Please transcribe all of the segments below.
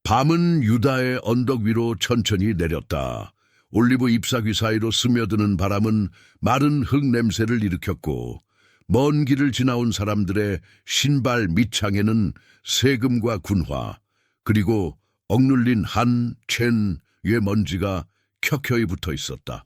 밤은 유다의 언덕 위로 천천히 내렸다. 올리브 잎사귀 사이로 스며드는 바람은 마른 흙 냄새를 일으켰고 먼 길을 지나온 사람들의 신발 밑창에는 세금과 군화 그리고 억눌린 한 첸의 먼지가 켜켜이 붙어 있었다.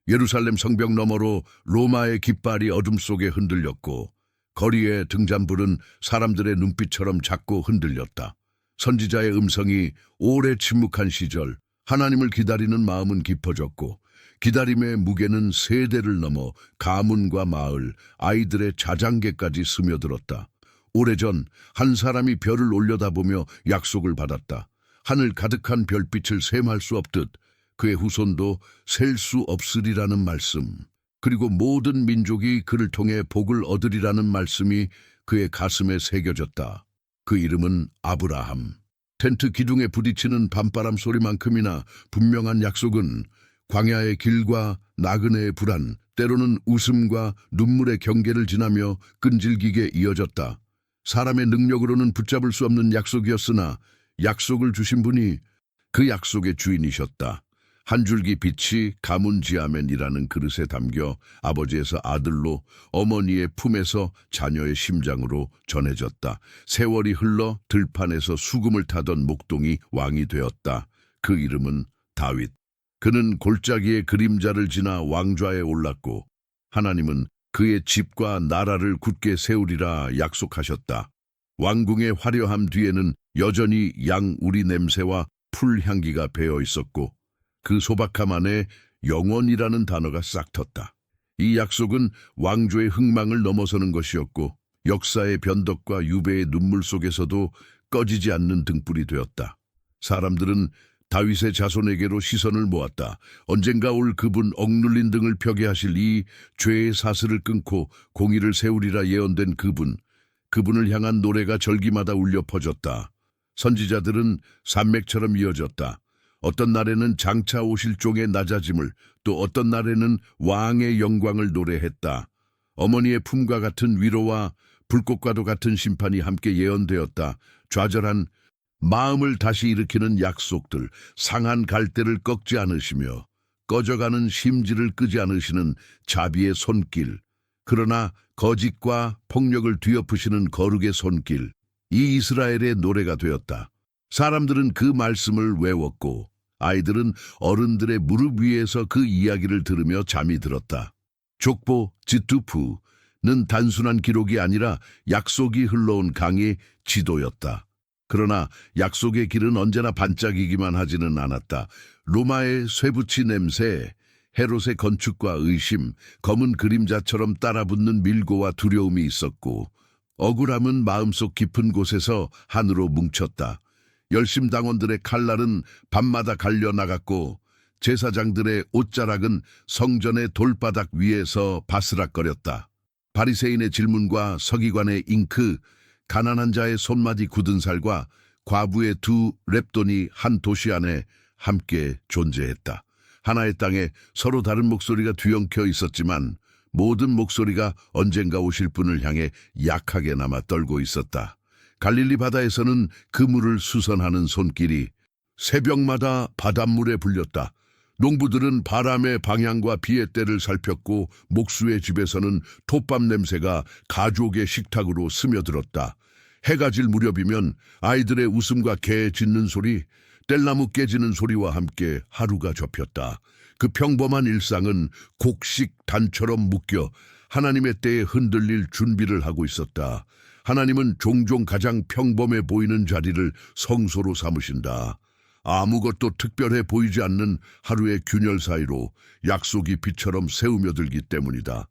예루살렘 성벽 너머로 로마의 깃발이 어둠 속에 흔들렸고 거리의 등잔불은 사람들의 눈빛처럼 작고 흔들렸다. 선지자의 음성이 오래 침묵한 시절 하나님을 기다리는 마음은 깊어졌고 기다림의 무게는 세대를 넘어 가문과 마을, 아이들의 자장계까지 스며들었다. 오래전 한 사람이 별을 올려다보며 약속을 받았다. 하늘 가득한 별빛을 셈할 수 없듯 그의 후손도 셀 수 없으리라는 말씀, 그리고 모든 민족이 그를 통해 복을 얻으리라는 말씀이 그의 가슴에 새겨졌다. 그 이름은 아브라함. 텐트 기둥에 부딪히는 밤바람 소리만큼이나 분명한 약속은 광야의 길과 나그네의 불안, 때로는 웃음과 눈물의 경계를 지나며 끈질기게 이어졌다. 사람의 능력으로는 붙잡을 수 없는 약속이었으나 약속을 주신 분이 그 약속의 주인이셨다. 한 줄기 빛이 가문 지아멘이라는 그릇에 담겨 아버지에서 아들로 어머니의 품에서 자녀의 심장으로 전해졌다. 세월이 흘러 들판에서 수금을 타던 목동이 왕이 되었다. 그 이름은 다윗. 그는 골짜기의 그림자를 지나 왕좌에 올랐고 하나님은 그의 집과 나라를 굳게 세우리라 약속하셨다. 왕궁의 화려함 뒤에는 여전히 양우리 냄새와 풀 향기가 배어 있었고 그 소박함 안에 영원이라는 단어가 싹 텄다. 이 약속은 왕조의 흥망을 넘어서는 것이었고 역사의 변덕과 유배의 눈물 속에서도 꺼지지 않는 등불이 되었다. 사람들은 다윗의 자손에게로 시선을 모았다. 언젠가 올 그분 억눌린 등을 펴게 하실 이 죄의 사슬을 끊고 공의를 세우리라 예언된 그분을 향한 노래가 절기마다 울려 퍼졌다. 선지자들은 산맥처럼 이어졌다. 어떤 날에는 장차 오실 종의 낮아짐을, 또 어떤 날에는 왕의 영광을 노래했다. 어머니의 품과 같은 위로와 불꽃과도 같은 심판이 함께 예언되었다. 좌절한 마음을 다시 일으키는 약속들, 상한 갈대를 꺾지 않으시며 꺼져가는 심지를 끄지 않으시는 자비의 손길, 그러나 거짓과 폭력을 뒤엎으시는 거룩의 손길, 이 이스라엘의 노래가 되었다. 사람들은 그 말씀을 외웠고 아이들은 어른들의 무릎 위에서 그 이야기를 들으며 잠이 들었다. 족보 지투프는 단순한 기록이 아니라 약속이 흘러온 강의 지도였다. 그러나 약속의 길은 언제나 반짝이기만 하지는 않았다. 로마의 쇠붙이 냄새, 헤롯의 건축과 의심, 검은 그림자처럼 따라붙는 밀고와 두려움이 있었고 억울함은 마음속 깊은 곳에서 한으로 뭉쳤다. 열심당원들의 칼날은 밤마다 갈려나갔고 제사장들의 옷자락은 성전의 돌바닥 위에서 바스락거렸다. 바리새인의 질문과 서기관의 잉크, 가난한 자의 손마디 굳은 살과 과부의 두 랩돈이 한 도시 안에 함께 존재했다. 하나의 땅에 서로 다른 목소리가 뒤엉켜 있었지만 모든 목소리가 언젠가 오실 분을 향해 약하게 남아 떨고 있었다. 갈릴리 바다에서는 그물을 수선하는 손길이 새벽마다 바닷물에 불렸다. 농부들은 바람의 방향과 비의 때를 살폈고 목수의 집에서는 톱밥 냄새가 가족의 식탁으로 스며들었다. 해가 질 무렵이면 아이들의 웃음과 개 짖는 소리, 뗄나무 깨지는 소리와 함께 하루가 접혔다. 그 평범한 일상은 곡식 단처럼 묶여 하나님의 때에 흔들릴 준비를 하고 있었다. 하나님은 종종 가장 평범해 보이는 자리를 성소로 삼으신다. 아무것도 특별해 보이지 않는 하루의 균열 사이로 약속이 빛처럼 새우며들기 때문이다.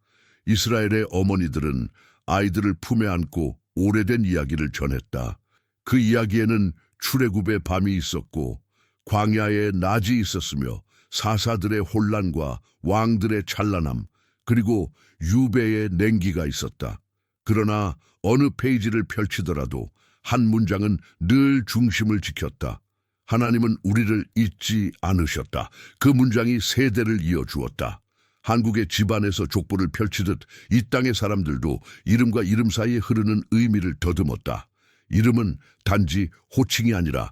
이스라엘의 어머니들은 아이들을 품에 안고 오래된 이야기를 전했다. 그 이야기에는 출애굽의 밤이 있었고 광야의 낮이 있었으며 사사들의 혼란과 왕들의 찬란함, 그리고 유배의 냉기가 있었다. 그러나 어느 페이지를 펼치더라도 한 문장은 늘 중심을 지켰다. 하나님은 우리를 잊지 않으셨다. 그 문장이 세대를 이어주었다. 한국의 집안에서 족보를 펼치듯 이 땅의 사람들도 이름과 이름 사이에 흐르는 의미를 더듬었다. 이름은 단지 호칭이 아니라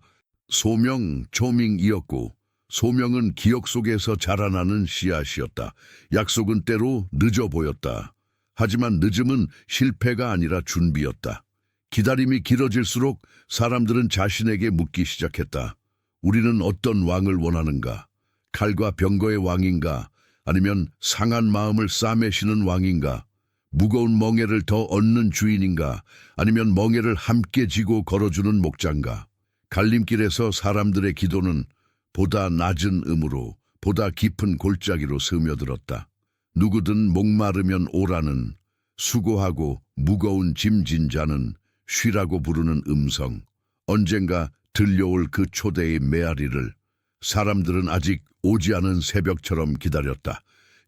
소명, 조밍이었고 소명은 기억 속에서 자라나는 씨앗이었다. 약속은 때로 늦어 보였다. 하지만 늦음은 실패가 아니라 준비였다. 기다림이 길어질수록 사람들은 자신에게 묻기 시작했다. 우리는 어떤 왕을 원하는가? 칼과 병거의 왕인가? 아니면 상한 마음을 싸매시는 왕인가? 무거운 멍에를 더 얻는 주인인가? 아니면 멍에를 함께 지고 걸어주는 목자인가? 갈림길에서 사람들의 기도는 보다 낮은 음으로, 보다 깊은 골짜기로 스며들었다. 누구든 목마르면 오라는, 수고하고 무거운 짐진 자는 쉬라고 부르는 음성, 언젠가 들려올 그 초대의 메아리를 사람들은 아직 오지 않은 새벽처럼 기다렸다.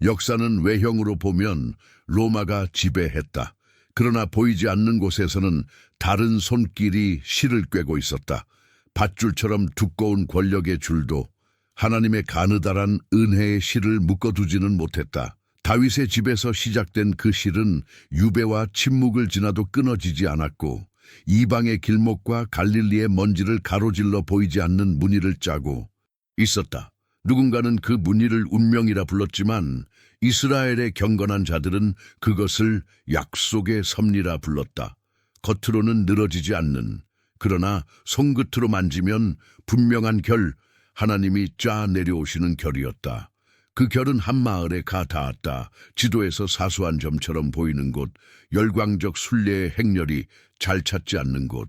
역사는 외형으로 보면 로마가 지배했다. 그러나 보이지 않는 곳에서는 다른 손길이 실을 꿰고 있었다. 밧줄처럼 두꺼운 권력의 줄도 하나님의 가느다란 은혜의 실을 묶어두지는 못했다. 다윗의 집에서 시작된 그 실은 유배와 침묵을 지나도 끊어지지 않았고 이방의 길목과 갈릴리의 먼지를 가로질러 보이지 않는 무늬를 짜고 있었다. 누군가는 그 무늬를 운명이라 불렀지만 이스라엘의 경건한 자들은 그것을 약속의 섭리라 불렀다. 겉으로는 늘어지지 않는, 그러나 손끝으로 만지면 분명한 결, 하나님이 짜 내려오시는 결이었다. 그 결은 한 마을에 가 닿았다. 지도에서 사소한 점처럼 보이는 곳, 열광적 순례의 행렬이 잘 찾지 않는 곳,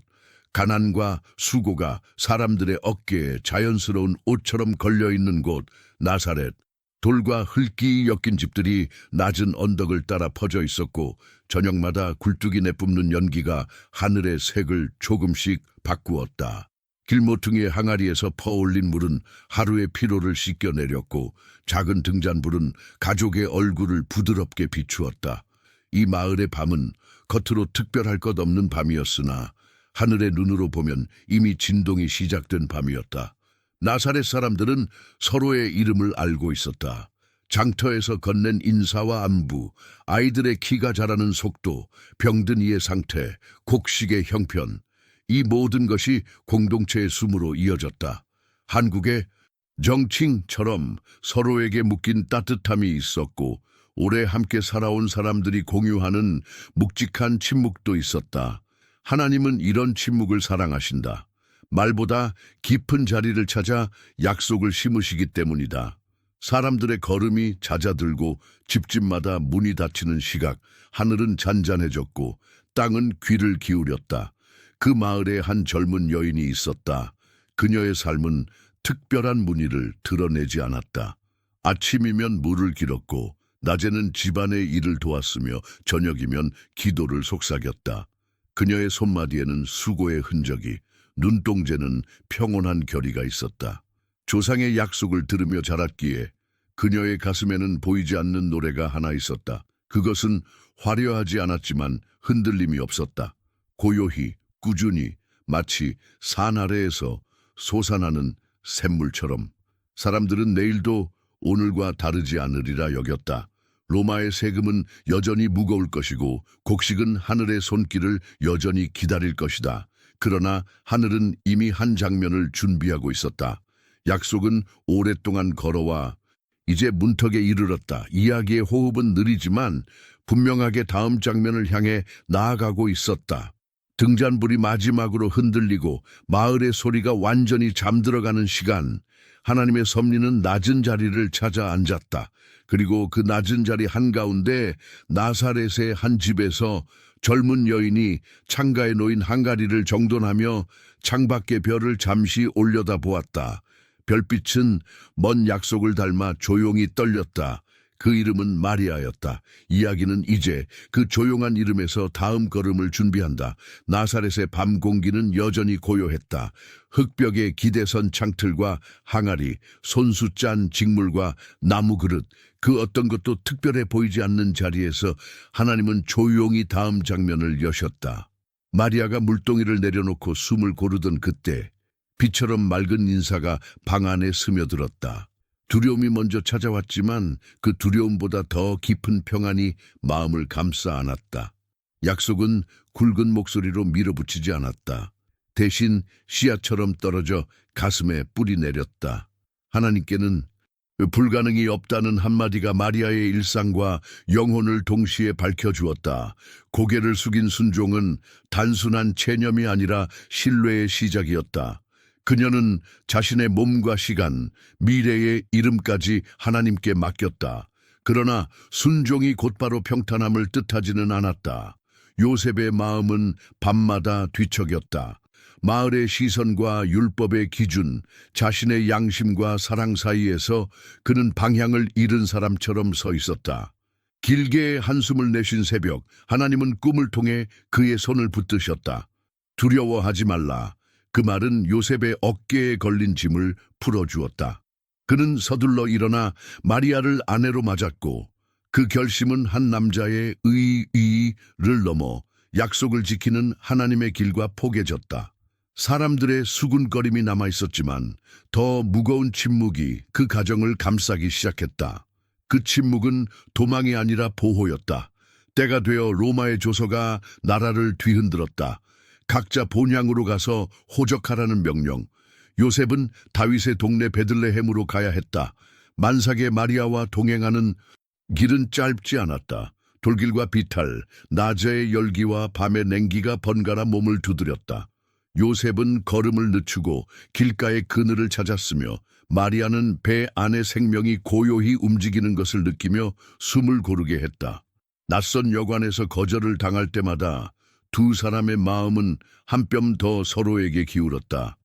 가난과 수고가 사람들의 어깨에 자연스러운 옷처럼 걸려있는 곳, 나사렛. 돌과 흙이 엮인 집들이 낮은 언덕을 따라 퍼져 있었고 저녁마다 굴뚝이 내뿜는 연기가 하늘의 색을 조금씩 바꾸었다. 길모퉁이의 항아리에서 퍼올린 물은 하루의 피로를 씻겨내렸고 작은 등잔불은 가족의 얼굴을 부드럽게 비추었다. 이 마을의 밤은 겉으로 특별할 것 없는 밤이었으나 하늘의 눈으로 보면 이미 진동이 시작된 밤이었다. 나사렛 사람들은 서로의 이름을 알고 있었다. 장터에서 건넨 인사와 안부, 아이들의 키가 자라는 속도, 병든 이의 상태, 곡식의 형편, 이 모든 것이 공동체의 숨으로 이어졌다. 한국의 정칭처럼 서로에게 묶인 따뜻함이 있었고 오래 함께 살아온 사람들이 공유하는 묵직한 침묵도 있었다. 하나님은 이런 침묵을 사랑하신다. 말보다 깊은 자리를 찾아 약속을 심으시기 때문이다. 사람들의 걸음이 잦아들고 집집마다 문이 닫히는 시각, 하늘은 잔잔해졌고 땅은 귀를 기울였다. 그 마을에 한 젊은 여인이 있었다. 그녀의 삶은 특별한 무늬를 드러내지 않았다. 아침이면 물을 길었고 낮에는 집안의 일을 도왔으며 저녁이면 기도를 속삭였다. 그녀의 손마디에는 수고의 흔적이, 눈동자는 평온한 결의가 있었다. 조상의 약속을 들으며 자랐기에 그녀의 가슴에는 보이지 않는 노래가 하나 있었다. 그것은 화려하지 않았지만 흔들림이 없었다. 고요히, 꾸준히, 마치 산 아래에서 솟아나는 샘물처럼. 사람들은 내일도 오늘과 다르지 않으리라 여겼다. 로마의 세금은 여전히 무거울 것이고 곡식은 하늘의 손길을 여전히 기다릴 것이다. 그러나 하늘은 이미 한 장면을 준비하고 있었다. 약속은 오랫동안 걸어와 이제 문턱에 이르렀다. 이야기의 호흡은 느리지만 분명하게 다음 장면을 향해 나아가고 있었다. 등잔불이 마지막으로 흔들리고 마을의 소리가 완전히 잠들어가는 시간, 하나님의 섭리는 낮은 자리를 찾아 앉았다. 그리고 그 낮은 자리 한가운데 나사렛의 한 집에서 젊은 여인이 창가에 놓인 항아리를 정돈하며 창밖의 별을 잠시 올려다 보았다. 별빛은 먼 약속을 닮아 조용히 떨렸다. 그 이름은 마리아였다. 이야기는 이제 그 조용한 이름에서 다음 걸음을 준비한다. 나사렛의 밤 공기는 여전히 고요했다. 흙벽에 기대선 창틀과 항아리, 손수 짠 직물과 나무 그릇, 그 어떤 것도 특별해 보이지 않는 자리에서 하나님은 조용히 다음 장면을 여셨다. 마리아가 물동이를 내려놓고 숨을 고르던 그때 비처럼 맑은 인사가 방 안에 스며들었다. 두려움이 먼저 찾아왔지만 그 두려움보다 더 깊은 평안이 마음을 감싸 안았다. 약속은 굵은 목소리로 밀어붙이지 않았다. 대신 씨앗처럼 떨어져 가슴에 뿔이 내렸다. 하나님께는 불가능이 없다는 한마디가 마리아의 일상과 영혼을 동시에 밝혀주었다. 고개를 숙인 순종은 단순한 체념이 아니라 신뢰의 시작이었다. 그녀는 자신의 몸과 시간, 미래의 이름까지 하나님께 맡겼다. 그러나 순종이 곧바로 평탄함을 뜻하지는 않았다. 요셉의 마음은 밤마다 뒤척였다. 마을의 시선과 율법의 기준, 자신의 양심과 사랑 사이에서 그는 방향을 잃은 사람처럼 서 있었다. 길게 한숨을 내쉰 새벽, 하나님은 꿈을 통해 그의 손을 붙드셨다. 두려워하지 말라. 그 말은 요셉의 어깨에 걸린 짐을 풀어주었다. 그는 서둘러 일어나 마리아를 아내로 맞았고 그 결심은 한 남자의 의의를 넘어 약속을 지키는 하나님의 길과 포개졌다. 사람들의 수군거림이 남아있었지만 더 무거운 침묵이 그 가정을 감싸기 시작했다. 그 침묵은 도망이 아니라 보호였다. 때가 되어 로마의 조서가 나라를 뒤흔들었다. 각자 본향으로 가서 호적하라는 명령. 요셉은 다윗의 동네 베들레헴으로 가야 했다. 만삭의 마리아와 동행하는 길은 짧지 않았다. 돌길과 비탈, 낮의 열기와 밤의 냉기가 번갈아 몸을 두드렸다. 요셉은 걸음을 늦추고 길가의 그늘을 찾았으며 마리아는 배 안의 생명이 고요히 움직이는 것을 느끼며 숨을 고르게 했다. 낯선 여관에서 거절을 당할 때마다 두 사람의 마음은 한 뼘 더 서로에게 기울었다.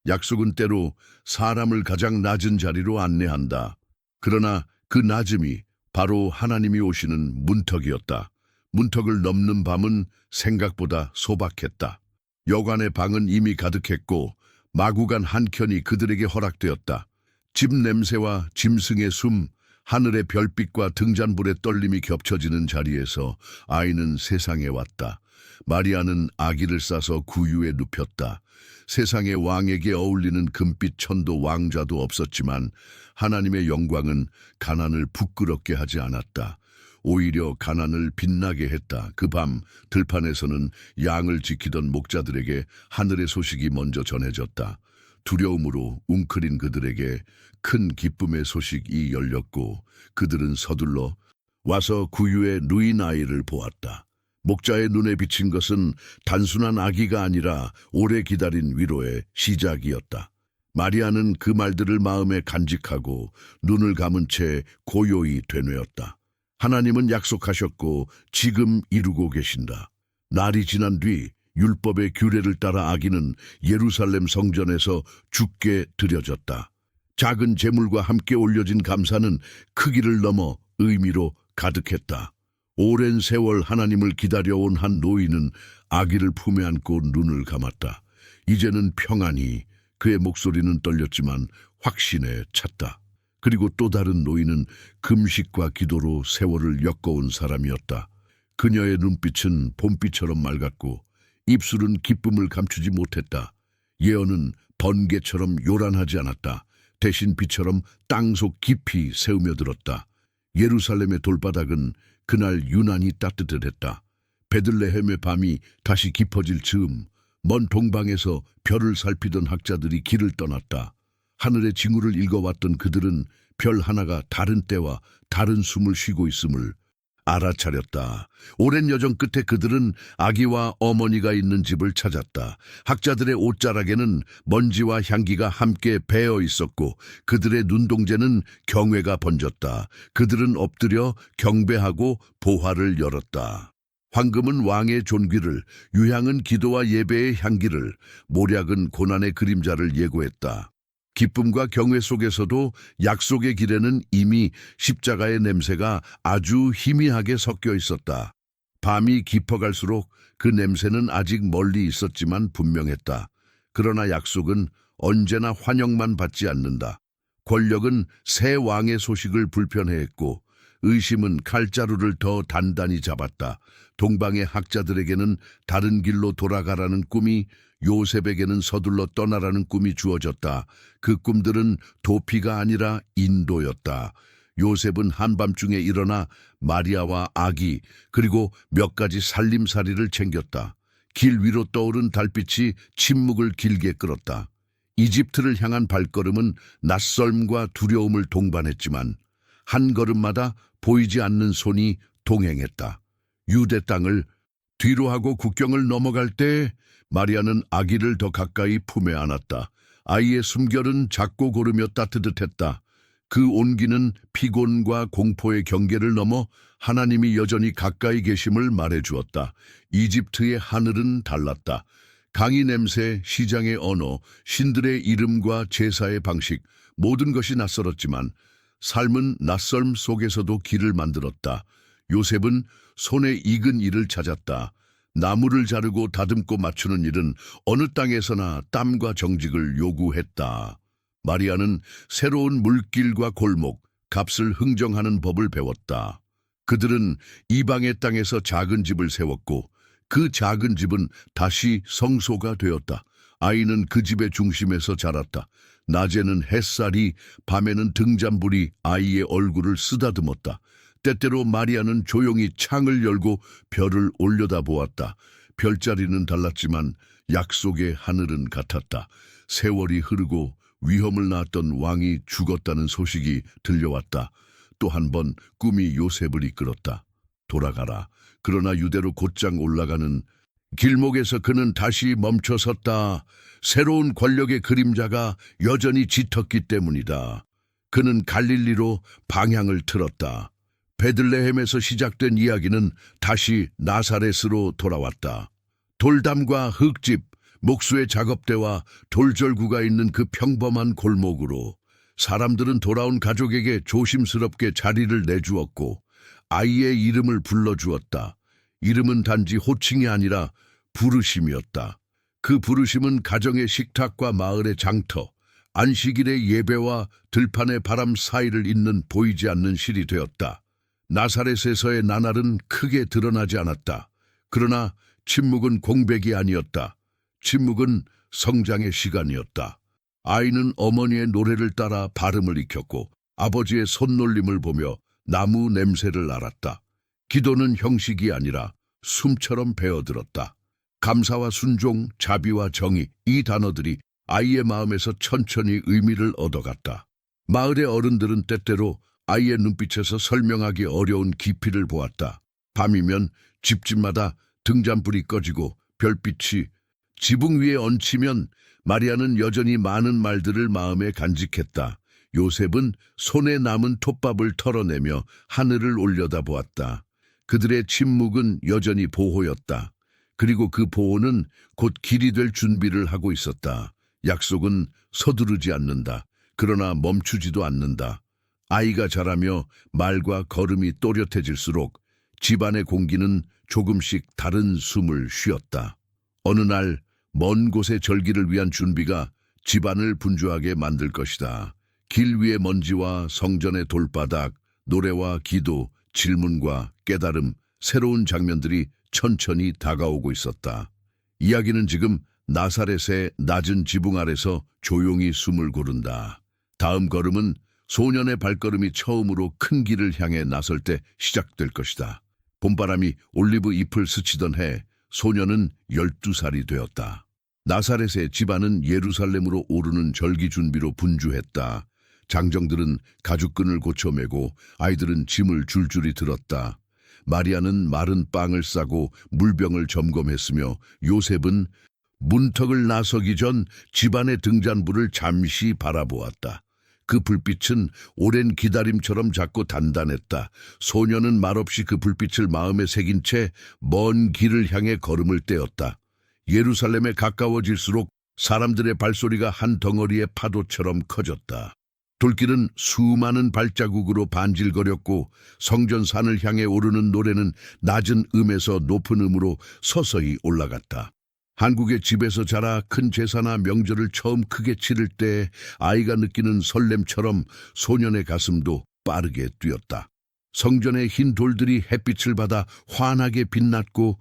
약속은 때로 사람을 가장 낮은 자리로 안내한다. 그러나 그 낮음이 바로 하나님이 오시는 문턱이었다. 문턱을 넘는 밤은 생각보다 소박했다. 여관의 방은 이미 가득했고 마구간 한 켠이 그들에게 허락되었다. 집 냄새와 짐승의 숨, 하늘의 별빛과 등잔불의 떨림이 겹쳐지는 자리에서 아이는 세상에 왔다. 마리아는 아기를 싸서 구유에 눕혔다. 세상의 왕에게 어울리는 금빛 천도 왕자도 없었지만 하나님의 영광은 가난을 부끄럽게 하지 않았다. 오히려 가난을 빛나게 했다. 그 밤 들판에서는 양을 지키던 목자들에게 하늘의 소식이 먼저 전해졌다. 두려움으로 웅크린 그들에게 큰 기쁨의 소식이 열렸고 그들은 서둘러 와서 구유의 누인 아이를 보았다. 목자의 눈에 비친 것은 단순한 아기가 아니라 오래 기다린 위로의 시작이었다. 마리아는 그 말들을 마음에 간직하고 눈을 감은 채 고요히 되뇌었다. 하나님은 약속하셨고 지금 이루고 계신다. 날이 지난 뒤 율법의 규례를 따라 아기는 예루살렘 성전에서 주께 드려졌다. 작은 제물과 함께 올려진 감사는 크기를 넘어 의미로 가득했다. 오랜 세월 하나님을 기다려온 한 노인은 아기를 품에 안고 눈을 감았다. 이제는 평안히, 그의 목소리는 떨렸지만 확신에 찼다. 그리고 또 다른 노인은 금식과 기도로 세월을 엮어온 사람이었다. 그녀의 눈빛은 봄비처럼 맑았고 입술은 기쁨을 감추지 못했다. 예언은 번개처럼 요란하지 않았다. 대신 비처럼 땅속 깊이 새우며들었다. 예루살렘의 돌바닥은 그날 유난히 따뜻했다. 베들레헴의 밤이 다시 깊어질 즈음 먼 동방에서 별을 살피던 학자들이 길을 떠났다. 하늘의 징후를 읽어왔던 그들은 별 하나가 다른 때와 다른 숨을 쉬고 있음을 알아차렸다. 오랜 여정 끝에 그들은 아기와 어머니가 있는 집을 찾았다. 학자들의 옷자락에는 먼지와 향기가 함께 배어 있었고 그들의 눈동자는 경외가 번졌다. 그들은 엎드려 경배하고 보화를 열었다. 황금은 왕의 존귀를, 유향은 기도와 예배의 향기를, 모략은 고난의 그림자를 예고했다. 기쁨과 경외 속에서도 약속의 길에는 이미 십자가의 냄새가 아주 희미하게 섞여 있었다. 밤이 깊어갈수록 그 냄새는 아직 멀리 있었지만 분명했다. 그러나 약속은 언제나 환영만 받지 않는다. 권력은 새 왕의 소식을 불편해했고 의심은 칼자루를 더 단단히 잡았다. 동방의 학자들에게는 다른 길로 돌아가라는 꿈이, 요셉에게는 서둘러 떠나라는 꿈이 주어졌다. 그 꿈들은 도피가 아니라 인도였다. 요셉은 한밤중에 일어나 마리아와 아기 그리고 몇 가지 살림살이를 챙겼다. 길 위로 떠오른 달빛이 침묵을 길게 끌었다. 이집트를 향한 발걸음은 낯설음과 두려움을 동반했지만 한 걸음마다 보이지 않는 손이 동행했다. 유대 땅을 뒤로 하고 국경을 넘어갈 때 마리아는 아기를 더 가까이 품에 안았다. 아이의 숨결은 작고 고르며 따뜻했다. 그 온기는 피곤과 공포의 경계를 넘어 하나님이 여전히 가까이 계심을 말해주었다. 이집트의 하늘은 달랐다. 강의 냄새, 시장의 언어, 신들의 이름과 제사의 방식, 모든 것이 낯설었지만 삶은 낯설m 속에서도 길을 만들었다. 요셉은 손에 익은 일을 찾았다. 나무를 자르고 다듬고 맞추는 일은 어느 땅에서나 땀과 정직을 요구했다. 마리아는 새로운 물길과 골목, 값을 흥정하는 법을 배웠다. 그들은 이방의 땅에서 작은 집을 세웠고 그 작은 집은 다시 성소가 되었다. 아이는 그 집의 중심에서 자랐다. 낮에는 햇살이, 밤에는 등잔불이 아이의 얼굴을 쓰다듬었다. 때때로 마리아는 조용히 창을 열고 별을 올려다보았다. 별자리는 달랐지만 약속의 하늘은 같았다. 세월이 흐르고 위험을 낳았던 왕이 죽었다는 소식이 들려왔다. 또 한 번 꿈이 요셉을 이끌었다. 돌아가라. 그러나 유대로 곧장 올라가는 길목에서 그는 다시 멈춰섰다. 새로운 권력의 그림자가 여전히 짙었기 때문이다. 그는 갈릴리로 방향을 틀었다. 베들레헴에서 시작된 이야기는 다시 나사렛으로 돌아왔다. 돌담과 흙집, 목수의 작업대와 돌절구가 있는 그 평범한 골목으로 사람들은 돌아온 가족에게 조심스럽게 자리를 내주었고 아이의 이름을 불러주었다. 이름은 단지 호칭이 아니라 부르심이었다. 그 부르심은 가정의 식탁과 마을의 장터, 안식일의 예배와 들판의 바람 사이를 잇는 보이지 않는 실이 되었다. 나사렛에서의 나날은 크게 드러나지 않았다. 그러나 침묵은 공백이 아니었다. 침묵은 성장의 시간이었다. 아이는 어머니의 노래를 따라 발음을 익혔고 아버지의 손놀림을 보며 나무 냄새를 알았다. 기도는 형식이 아니라 숨처럼 배어들었다. 감사와 순종, 자비와 정의, 이 단어들이 아이의 마음에서 천천히 의미를 얻어갔다. 마을의 어른들은 때때로 아이의 눈빛에서 설명하기 어려운 깊이를 보았다. 밤이면 집집마다 등잔불이 꺼지고 별빛이 지붕 위에 얹히면 마리아는 여전히 많은 말들을 마음에 간직했다. 요셉은 손에 남은 톱밥을 털어내며 하늘을 올려다보았다. 그들의 침묵은 여전히 보호였다. 그리고 그 보호는 곧 길이 될 준비를 하고 있었다. 약속은 서두르지 않는다. 그러나 멈추지도 않는다. 아이가 자라며 말과 걸음이 또렷해질수록 집안의 공기는 조금씩 다른 숨을 쉬었다. 어느 날 먼 곳의 절기를 위한 준비가 집안을 분주하게 만들 것이다. 길 위의 먼지와 성전의 돌바닥, 노래와 기도, 질문과 깨달음, 새로운 장면들이 천천히 다가오고 있었다. 이야기는 지금 나사렛의 낮은 지붕 아래서 조용히 숨을 고른다. 다음 걸음은 소년의 발걸음이 처음으로 큰 길을 향해 나설 때 시작될 것이다. 봄바람이 올리브 잎을 스치던 해 소년은 12살이 되었다. 나사렛의 집안은 예루살렘으로 오르는 절기 준비로 분주했다. 장정들은 가죽끈을 고쳐매고 아이들은 짐을 줄줄이 들었다. 마리아는 마른 빵을 싸고 물병을 점검했으며 요셉은 문턱을 나서기 전 집안의 등잔불을 잠시 바라보았다. 그 불빛은 오랜 기다림처럼 작고 단단했다. 소녀는 말없이 그 불빛을 마음에 새긴 채 먼 길을 향해 걸음을 떼었다. 예루살렘에 가까워질수록 사람들의 발소리가 한 덩어리의 파도처럼 커졌다. 돌길은 수많은 발자국으로 반질거렸고 성전산을 향해 오르는 노래는 낮은 음에서 높은 음으로 서서히 올라갔다. 한국의 집에서 자라 큰 제사나 명절을 처음 크게 치를 때 아이가 느끼는 설렘처럼 소년의 가슴도 빠르게 뛰었다. 성전의 흰 돌들이 햇빛을 받아 환하게 빛났고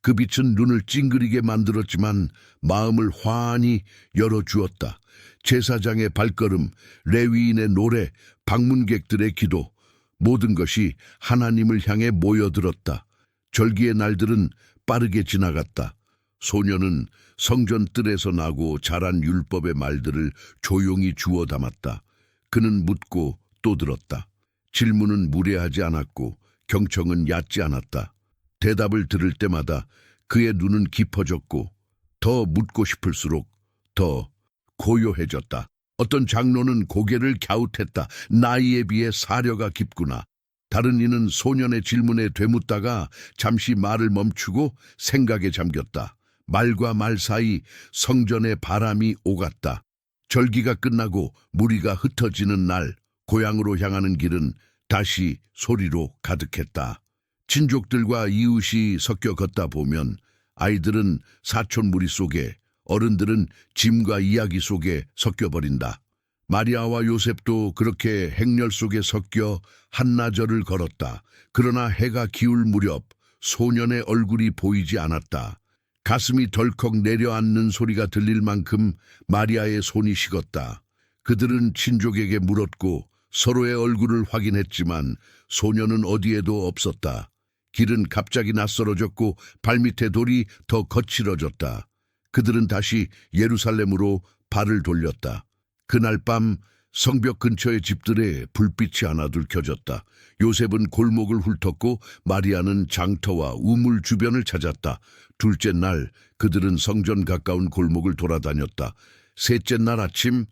그 빛은 눈을 찡그리게 만들었지만 마음을 환히 열어주었다. 제사장의 발걸음, 레위인의 노래, 방문객들의 기도, 모든 것이 하나님을 향해 모여들었다. 절기의 날들은 빠르게 지나갔다. 소녀는 성전 뜰에서 나고 자란 율법의 말들을 조용히 주워 담았다. 그는 묻고 또 들었다. 질문은 무례하지 않았고 경청은 얕지 않았다. 대답을 들을 때마다 그의 눈은 깊어졌고 더 묻고 싶을수록 더 고요해졌다. 어떤 장로는 고개를 갸웃했다. 나이에 비해 사려가 깊구나. 다른 이는 소년의 질문에 되묻다가 잠시 말을 멈추고 생각에 잠겼다. 말과 말 사이 성전의 바람이 오갔다. 절기가 끝나고 무리가 흩어지는 날, 고향으로 향하는 길은 다시 소리로 가득했다. 친족들과 이웃이 섞여 걷다 보면 아이들은 사촌 무리 속에, 어른들은 짐과 이야기 속에 섞여버린다. 마리아와 요셉도 그렇게 행렬 속에 섞여 한나절을 걸었다. 그러나 해가 기울 무렵 소년의 얼굴이 보이지 않았다. 가슴이 덜컥 내려앉는 소리가 들릴 만큼 마리아의 손이 식었다. 그들은 친족에게 물었고 서로의 얼굴을 확인했지만 소년은 어디에도 없었다. 길은 갑자기 낯설어졌고 발밑에 돌이 더 거칠어졌다. 그들은 다시 예루살렘으로 발을 돌렸다. 그날 밤 성벽 근처의 집들에 불빛이 하나둘 켜졌다. 요셉은 골목을 훑었고 마리아는 장터와 우물 주변을 찾았다. 둘째 날 그들은 성전 가까운 골목을 돌아다녔다. 셋째 날 아침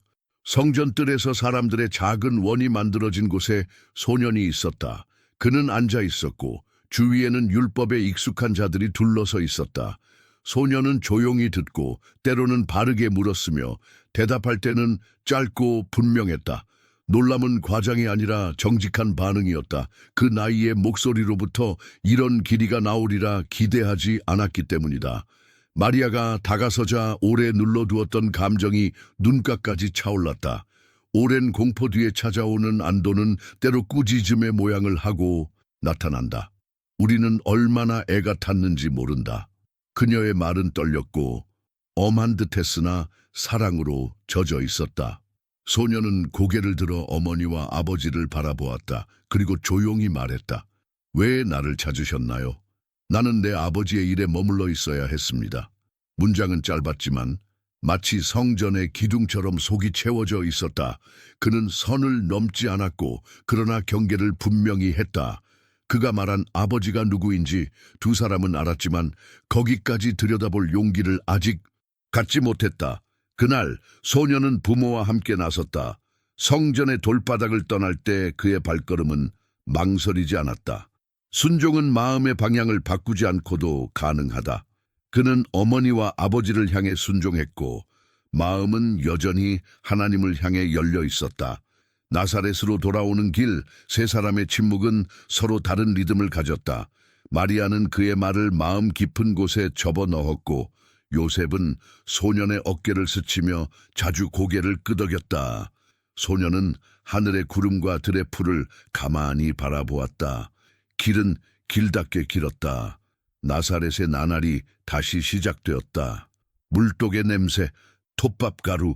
성전 뜰에서 사람들의 작은 원이 만들어진 곳에 소년이 있었다. 그는 앉아 있었고 주위에는 율법에 익숙한 자들이 둘러서 있었다. 소년은 조용히 듣고 때로는 바르게 물었으며 대답할 때는 짧고 분명했다. 놀람은 과장이 아니라 정직한 반응이었다. 그 나이에 목소리로부터 이런 길이가 나오리라 기대하지 않았기 때문이다. 마리아가 다가서자 오래 눌러두었던 감정이 눈가까지 차올랐다. 오랜 공포 뒤에 찾아오는 안도는 때로 꾸짖음의 모양을 하고 나타난다. 우리는 얼마나 애가 탔는지 모른다. 그녀의 말은 떨렸고 엄한 듯했으나 사랑으로 젖어 있었다. 소녀는 고개를 들어 어머니와 아버지를 바라보았다. 그리고 조용히 말했다. 왜 나를 찾으셨나요? 나는 내 아버지의 일에 머물러 있어야 했습니다. 문장은 짧았지만 마치 성전의 기둥처럼 속이 채워져 있었다. 그는 선을 넘지 않았고 그러나 경계를 분명히 했다. 그가 말한 아버지가 누구인지 두 사람은 알았지만 거기까지 들여다볼 용기를 아직 갖지 못했다. 그날 소녀는 부모와 함께 나섰다. 성전의 돌바닥을 떠날 때 그의 발걸음은 망설이지 않았다. 순종은 마음의 방향을 바꾸지 않고도 가능하다. 그는 어머니와 아버지를 향해 순종했고 마음은 여전히 하나님을 향해 열려 있었다. 나사렛으로 돌아오는 길, 세 사람의 침묵은 서로 다른 리듬을 가졌다. 마리아는 그의 말을 마음 깊은 곳에 접어넣었고 요셉은 소년의 어깨를 스치며 자주 고개를 끄덕였다. 소년은 하늘의 구름과 들의 풀을 가만히 바라보았다. 길은 길답게 길었다. 나사렛의 나날이 다시 시작되었다. 물독의 냄새, 톱밥 가루,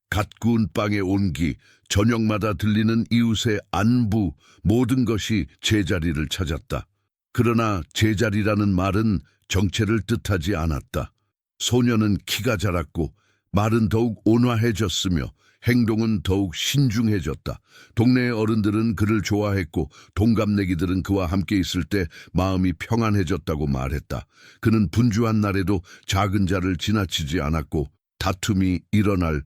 갓 구운 빵의 온기, 저녁마다 들리는 이웃의 안부, 모든 것이 제자리를 찾았다. 그러나 제자리라는 말은 정체를 뜻하지 않았다. 소녀는 키가 자랐고 말은 더욱 온화해졌으며 행동은 더욱 신중해졌다. 동네의 어른들은 그를 좋아했고 동갑내기들은 그와 함께 있을 때 마음이 평안해졌다고 말했다. 그는 분주한 날에도 작은 자를 지나치지 않았고 다툼이 일어날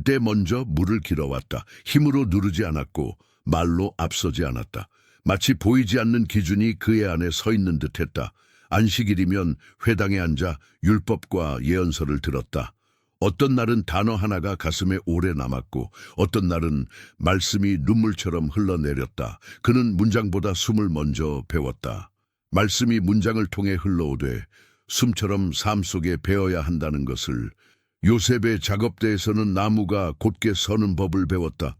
때 먼저 물을 길어왔다. 힘으로 누르지 않았고 말로 앞서지 않았다. 마치 보이지 않는 기준이 그의 안에 서 있는 듯했다. 안식일이면 회당에 앉아 율법과 예언서를 들었다. 어떤 날은 단어 하나가 가슴에 오래 남았고 어떤 날은 말씀이 눈물처럼 흘러내렸다. 그는 문장보다 숨을 먼저 배웠다. 말씀이 문장을 통해 흘러오되 숨처럼 삶 속에 배어야 한다는 것을. 요셉의 작업대에서는 나무가 곧게 서는 법을 배웠다.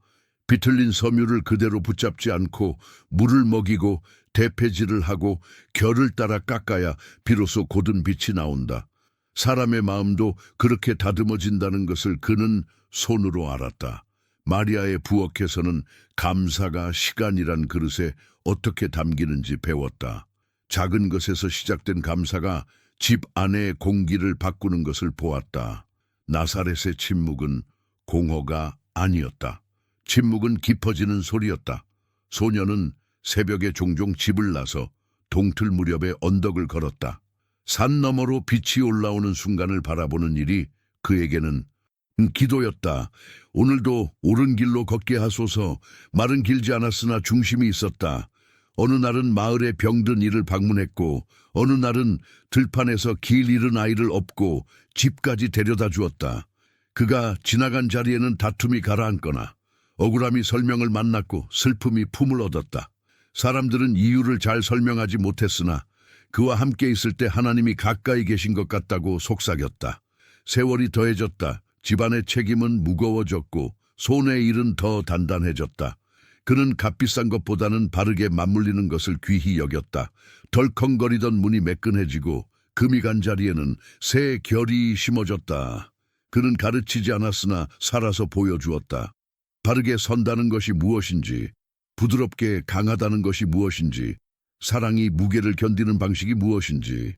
비틀린 섬유를 그대로 붙잡지 않고 물을 먹이고 대패질을 하고 결을 따라 깎아야 비로소 곧은 빛이 나온다. 사람의 마음도 그렇게 다듬어진다는 것을 그는 손으로 알았다. 마리아의 부엌에서는 감사가 시간이란 그릇에 어떻게 담기는지 배웠다. 작은 것에서 시작된 감사가 집 안의 공기를 바꾸는 것을 보았다. 나사렛의 침묵은 공허가 아니었다. 침묵은 깊어지는 소리였다. 소녀는 새벽에 종종 집을 나서 동틀 무렵에 언덕을 걸었다. 산 너머로 빛이 올라오는 순간을 바라보는 일이 그에게는 기도였다. 오늘도 옳은 길로 걷게 하소서. 말은 길지 않았으나 중심이 있었다. 어느 날은 마을에 병든 이를 방문했고 어느 날은 들판에서 길 잃은 아이를 업고 집까지 데려다 주었다. 그가 지나간 자리에는 다툼이 가라앉거나 억울함이 설명을 만났고 슬픔이 품을 얻었다. 사람들은 이유를 잘 설명하지 못했으나 그와 함께 있을 때 하나님이 가까이 계신 것 같다고 속삭였다. 세월이 더해졌다. 집안의 책임은 무거워졌고 손의 일은 더 단단해졌다. 그는 값비싼 것보다는 바르게 맞물리는 것을 귀히 여겼다. 덜컹거리던 문이 매끈해지고 금이 간 자리에는 새 결이 심어졌다. 그는 가르치지 않았으나 살아서 보여주었다. 바르게 선다는 것이 무엇인지, 부드럽게 강하다는 것이 무엇인지, 사랑이 무게를 견디는 방식이 무엇인지.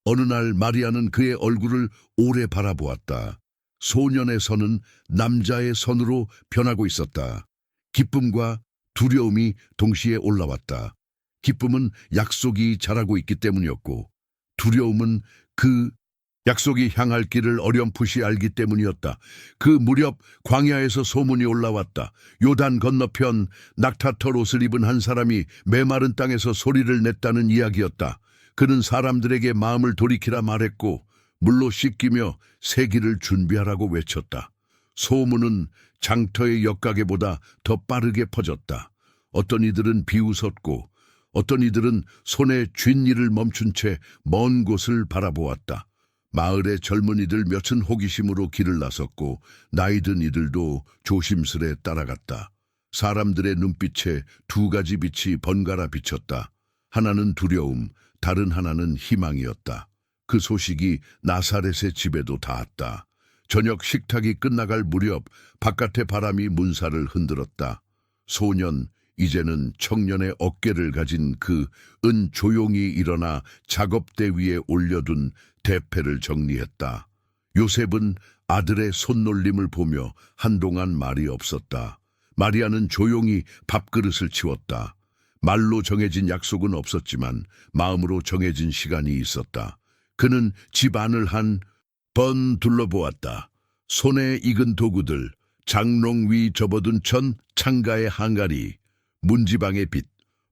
어느 날 마리아는 그의 얼굴을 오래 바라보았다. 소년의 선은 남자의 선으로 변하고 있었다. 기쁨과 두려움이 동시에 올라왔다. 기쁨은 약속이 자라고 있기 때문이었고 두려움은 그 약속이 향할 길을 어렴풋이 알기 때문이었다. 그 무렵 광야에서 소문이 올라왔다. 요단 건너편 낙타털 옷을 입은 한 사람이 메마른 땅에서 소리를 냈다는 이야기였다. 그는 사람들에게 마음을 돌이키라 말했고 물로 씻기며 세기를 준비하라고 외쳤다. 소문은 장터의 역가게보다 더 빠르게 퍼졌다. 어떤 이들은 비웃었고 어떤 이들은 손에 쥔 일을 멈춘 채 먼 곳을 바라보았다. 마을의 젊은이들 몇은 호기심으로 길을 나섰고 나이든 이들도 조심스레 따라갔다. 사람들의 눈빛에 두 가지 빛이 번갈아 비쳤다. 하나는 두려움, 다른 하나는 희망이었다. 그 소식이 나사렛의 집에도 닿았다. 저녁 식탁이 끝나갈 무렵 바깥의 바람이 문사를 흔들었다. 소년, 이제는 청년의 어깨를 가진 그 은 조용히 일어나 작업대 위에 올려둔 대패를 정리했다. 요셉은 아들의 손놀림을 보며 한동안 말이 없었다. 마리아는 조용히 밥그릇을 치웠다. 말로 정해진 약속은 없었지만 마음으로 정해진 시간이 있었다. 그는 집 안을 한 번 둘러보았다. 손에 익은 도구들, 장롱 위 접어둔 천, 창가의 항아리, 문지방의 빛,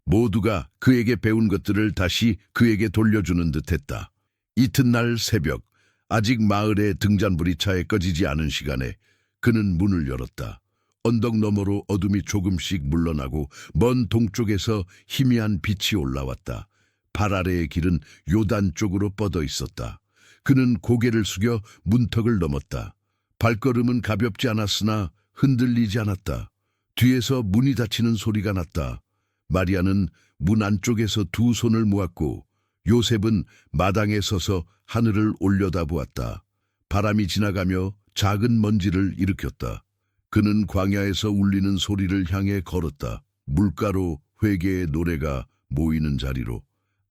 모두가 그에게 배운 것들을 다시 그에게 돌려주는 듯했다. 이튿날 새벽, 아직 마을의 등잔불이 차에 꺼지지 않은 시간에 그는 문을 열었다. 언덕 너머로 어둠이 조금씩 물러나고 먼 동쪽에서 희미한 빛이 올라왔다. 발 아래의 길은 요단 쪽으로 뻗어 있었다. 그는 고개를 숙여 문턱을 넘었다. 발걸음은 가볍지 않았으나 흔들리지 않았다. 뒤에서 문이 닫히는 소리가 났다. 마리아는 문 안쪽에서 두 손을 모았고 요셉은 마당에 서서 하늘을 올려다보았다. 바람이 지나가며 작은 먼지를 일으켰다. 그는 광야에서 울리는 소리를 향해 걸었다. 물가로 회개의 노래가 모이는 자리로.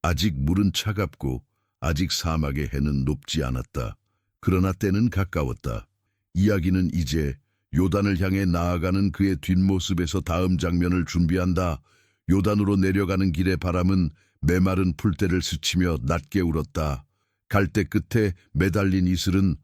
아직 물은 차갑고 아직 사막의 해는 높지 않았다. 그러나 때는 가까웠다. 이야기는 이제 요단을 향해 나아가는 그의 뒷모습에서 다음 장면을 준비한다. 요단으로 내려가는 길의 바람은 메마른 풀대를 스치며 낮게 울었다. 갈대 끝에 매달린 이슬은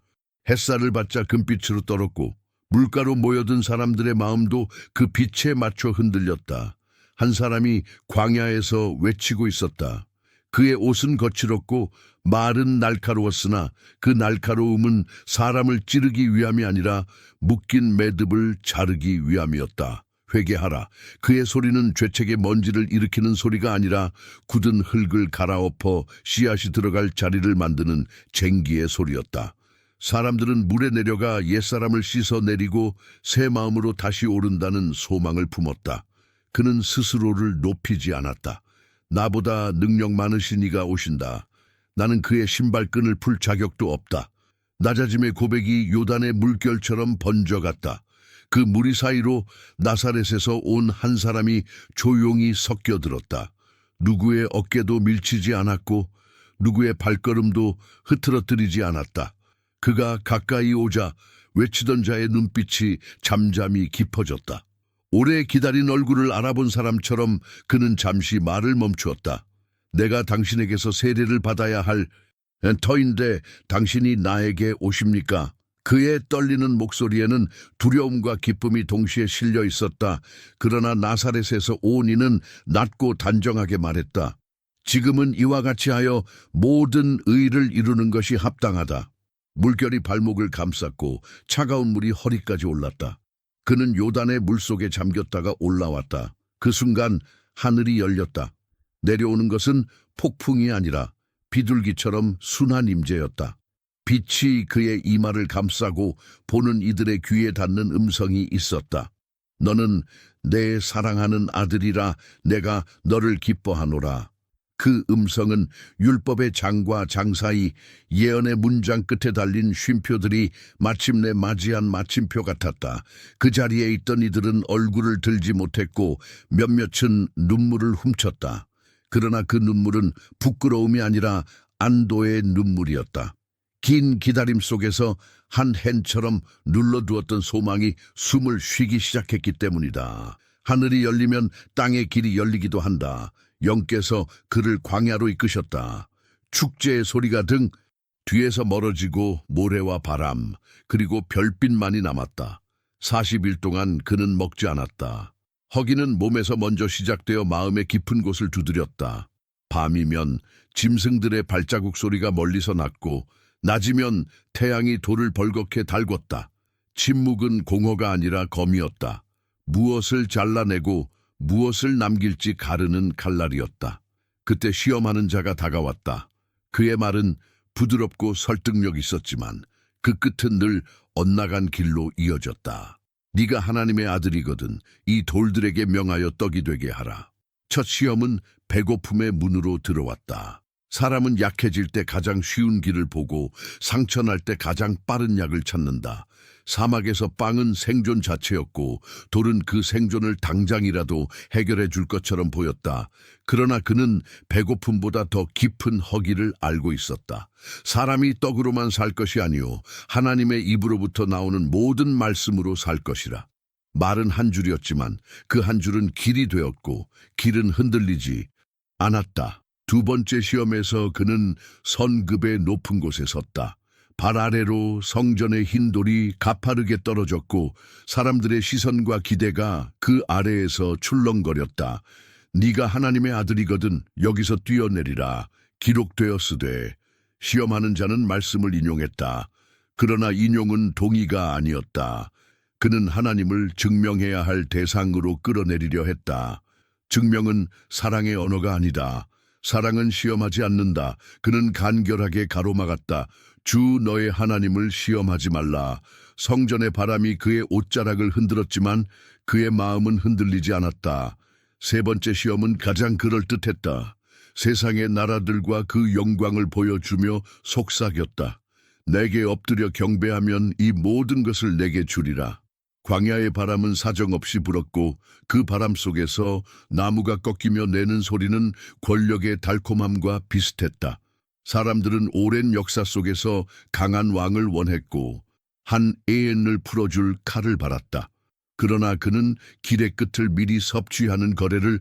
햇살을 받자 금빛으로 떨었고 물가로 모여든 사람들의 마음도 그 빛에 맞춰 흔들렸다. 한 사람이 광야에서 외치고 있었다. 그의 옷은 거칠었고 말은 날카로웠으나 그 날카로움은 사람을 찌르기 위함이 아니라 묶인 매듭을 자르기 위함이었다. 회개하라. 그의 소리는 죄책의 먼지를 일으키는 소리가 아니라 굳은 흙을 갈아엎어 씨앗이 들어갈 자리를 만드는 쟁기의 소리였다. 사람들은 물에 내려가 옛사람을 씻어내리고 새 마음으로 다시 오른다는 소망을 품었다. 그는 스스로를 높이지 않았다. 나보다 능력 많으신 이가 오신다. 나는 그의 신발끈을 풀 자격도 없다. 낮아짐의 고백이 요단의 물결처럼 번져갔다. 그 무리 사이로 나사렛에서 온 한 사람이 조용히 섞여들었다. 누구의 어깨도 밀치지 않았고 누구의 발걸음도 흐트러뜨리지 않았다. 그가 가까이 오자 외치던 자의 눈빛이 잠잠히 깊어졌다. 오래 기다린 얼굴을 알아본 사람처럼 그는 잠시 말을 멈추었다. 내가 당신에게서 세례를 받아야 할 터인데 당신이 나에게 오십니까? 그의 떨리는 목소리에는 두려움과 기쁨이 동시에 실려 있었다. 그러나 나사렛에서 온 이는 낮고 단정하게 말했다. 지금은 이와 같이 하여 모든 의를 이루는 것이 합당하다. 물결이 발목을 감쌌고 차가운 물이 허리까지 올랐다. 그는 요단의 물속에 잠겼다가 올라왔다. 그 순간 하늘이 열렸다. 내려오는 것은 폭풍이 아니라 비둘기처럼 순한 임재였다. 빛이 그의 이마를 감싸고 보는 이들의 귀에 닿는 음성이 있었다. 너는 내 사랑하는 아들이라 내가 너를 기뻐하노라. 그 음성은 율법의 장과 장 사이 예언의 문장 끝에 달린 쉼표들이 마침내 맞이한 마침표 같았다. 그 자리에 있던 이들은 얼굴을 들지 못했고 몇몇은 눈물을 훔쳤다. 그러나 그 눈물은 부끄러움이 아니라 안도의 눈물이었다. 긴 기다림 속에서 한 헨처럼 눌러두었던 소망이 숨을 쉬기 시작했기 때문이다. 하늘이 열리면 땅의 길이 열리기도 한다. 영께서 그를 광야로 이끄셨다. 축제의 소리가 등 뒤에서 멀어지고 모래와 바람 그리고 별빛만이 남았다. 40일 동안 그는 먹지 않았다. 허기는 몸에서 먼저 시작되어 마음의 깊은 곳을 두드렸다. 밤이면 짐승들의 발자국 소리가 멀리서 났고 낮이면 태양이 돌을 벌겋게 달궜다. 침묵은 공허가 아니라 검이었다. 무엇을 잘라내고 무엇을 남길지 가르는 칼날이었다. 그때 시험하는 자가 다가왔다. 그의 말은 부드럽고 설득력 있었지만 그 끝은 늘 엇나간 길로 이어졌다. 네가 하나님의 아들이거든 이 돌들에게 명하여 떡이 되게 하라. 첫 시험은 배고픔의 문으로 들어왔다. 사람은 약해질 때 가장 쉬운 길을 보고 상처날 때 가장 빠른 약을 찾는다. 사막에서 빵은 생존 자체였고 돌은 그 생존을 당장이라도 해결해 줄 것처럼 보였다. 그러나 그는 배고픔보다 더 깊은 허기를 알고 있었다. 사람이 떡으로만 살 것이 아니오 하나님의 입으로부터 나오는 모든 말씀으로 살 것이라. 말은 한 줄이었지만 그 한 줄은 길이 되었고 길은 흔들리지 않았다. 두 번째 시험에서 그는 선급의 높은 곳에 섰다. 발 아래로 성전의 흰 돌이 가파르게 떨어졌고 사람들의 시선과 기대가 그 아래에서 출렁거렸다. 네가 하나님의 아들이거든 여기서 뛰어내리라. 기록되었으되 시험하는 자는 말씀을 인용했다. 그러나 인용은 동의가 아니었다. 그는 하나님을 증명해야 할 대상으로 끌어내리려 했다. 증명은 사랑의 언어가 아니다. 사랑은 시험하지 않는다. 그는 간결하게 가로막았다. 주 너의 하나님을 시험하지 말라. 성전의 바람이 그의 옷자락을 흔들었지만 그의 마음은 흔들리지 않았다. 세 번째 시험은 가장 그럴듯했다. 세상의 나라들과 그 영광을 보여주며 속삭였다. 내게 엎드려 경배하면 이 모든 것을 내게 주리라. 광야의 바람은 사정없이 불었고 그 바람 속에서 나무가 꺾이며 내는 소리는 권력의 달콤함과 비슷했다. 사람들은 오랜 역사 속에서 강한 왕을 원했고 한 애엔을 풀어줄 칼을 바랐다. 그러나 그는 길의 끝을 미리 섭취하는 거래를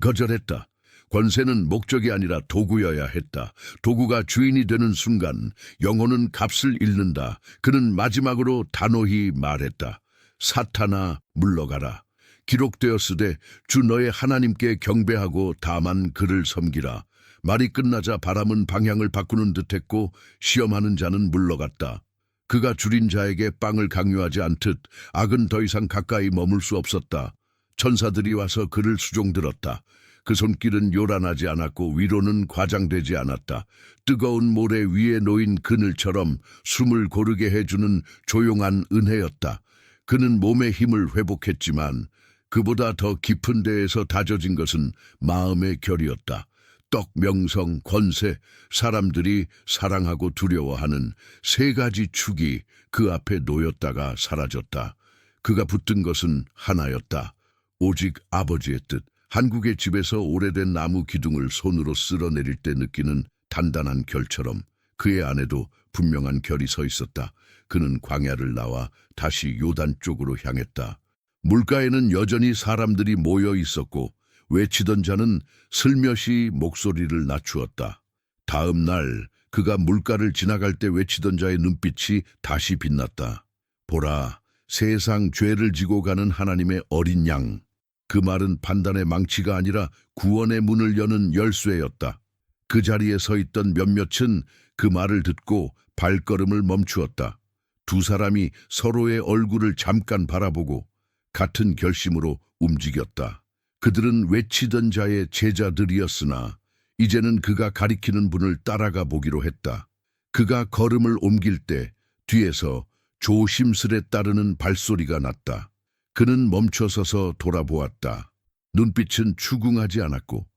거절했다. 권세는 목적이 아니라 도구여야 했다. 도구가 주인이 되는 순간 영혼은 값을 잃는다. 그는 마지막으로 단호히 말했다. 사탄아 물러가라. 기록되었으되 주 너의 하나님께 경배하고 다만 그를 섬기라. 말이 끝나자 바람은 방향을 바꾸는 듯했고 시험하는 자는 물러갔다. 그가 줄인 자에게 빵을 강요하지 않듯 악은 더 이상 가까이 머물 수 없었다. 천사들이 와서 그를 수종들었다. 그 손길은 요란하지 않았고 위로는 과장되지 않았다. 뜨거운 모래 위에 놓인 그늘처럼 숨을 고르게 해주는 조용한 은혜였다. 그는 몸의 힘을 회복했지만 그보다 더 깊은 데에서 다져진 것은 마음의 결이었다. 떡, 명성, 권세, 사람들이 사랑하고 두려워하는 세 가지 축이 그 앞에 놓였다가 사라졌다. 그가 붙든 것은 하나였다. 오직 아버지의 뜻. 한국의 집에서 오래된 나무 기둥을 손으로 쓸어내릴 때 느끼는 단단한 결처럼 그의 안에도 분명한 결이 서 있었다. 그는 광야를 나와 다시 요단 쪽으로 향했다. 물가에는 여전히 사람들이 모여 있었고 외치던 자는 슬며시 목소리를 낮추었다. 다음 날 그가 물가를 지나갈 때 외치던 자의 눈빛이 다시 빛났다. 보라, 세상 죄를 지고 가는 하나님의 어린 양. 그 말은 판단의 망치가 아니라 구원의 문을 여는 열쇠였다. 그 자리에 서 있던 몇몇은 그 말을 듣고 발걸음을 멈추었다. 두 사람이 서로의 얼굴을 잠깐 바라보고 같은 결심으로 움직였다. 그들은 외치던 자의 제자들이었으나 이제는 그가 가리키는 분을 따라가 보기로 했다. 그가 걸음을 옮길 때 뒤에서 조심스레 따르는 발소리가 났다. 그는 멈춰서서 돌아보았다. 눈빛은 추궁하지 않았고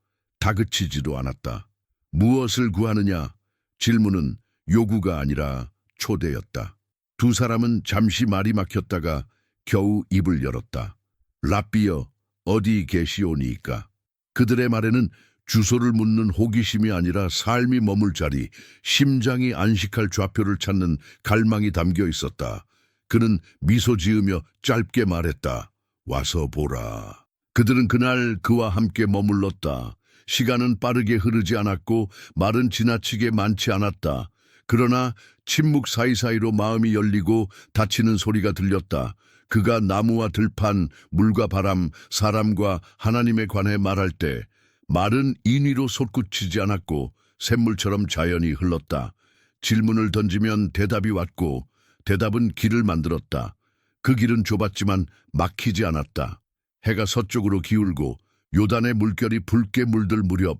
다그치지도 않았다. 무엇을 구하느냐? 질문은 요구가 아니라 초대였다. 두 사람은 잠시 말이 막혔다가 겨우 입을 열었다. 랍비여, 어디 계시오니이까? 그들의 말에는 주소를 묻는 호기심이 아니라 삶이 머물 자리, 심장이 안식할 좌표를 찾는 갈망이 담겨 있었다. 그는 미소 지으며 짧게 말했다. 와서 보라. 그들은 그날 그와 함께 머물렀다. 시간은 빠르게 흐르지 않았고 말은 지나치게 많지 않았다. 그러나 침묵 사이사이로 마음이 열리고 닫히는 소리가 들렸다. 그가 나무와 들판, 물과 바람, 사람과 하나님에 관해 말할 때 말은 인위로 솟구치지 않았고 샘물처럼 자연히 흘렀다. 질문을 던지면 대답이 왔고 대답은 길을 만들었다. 그 길은 좁았지만 막히지 않았다. 해가 서쪽으로 기울고 요단의 물결이 붉게 물들 무렵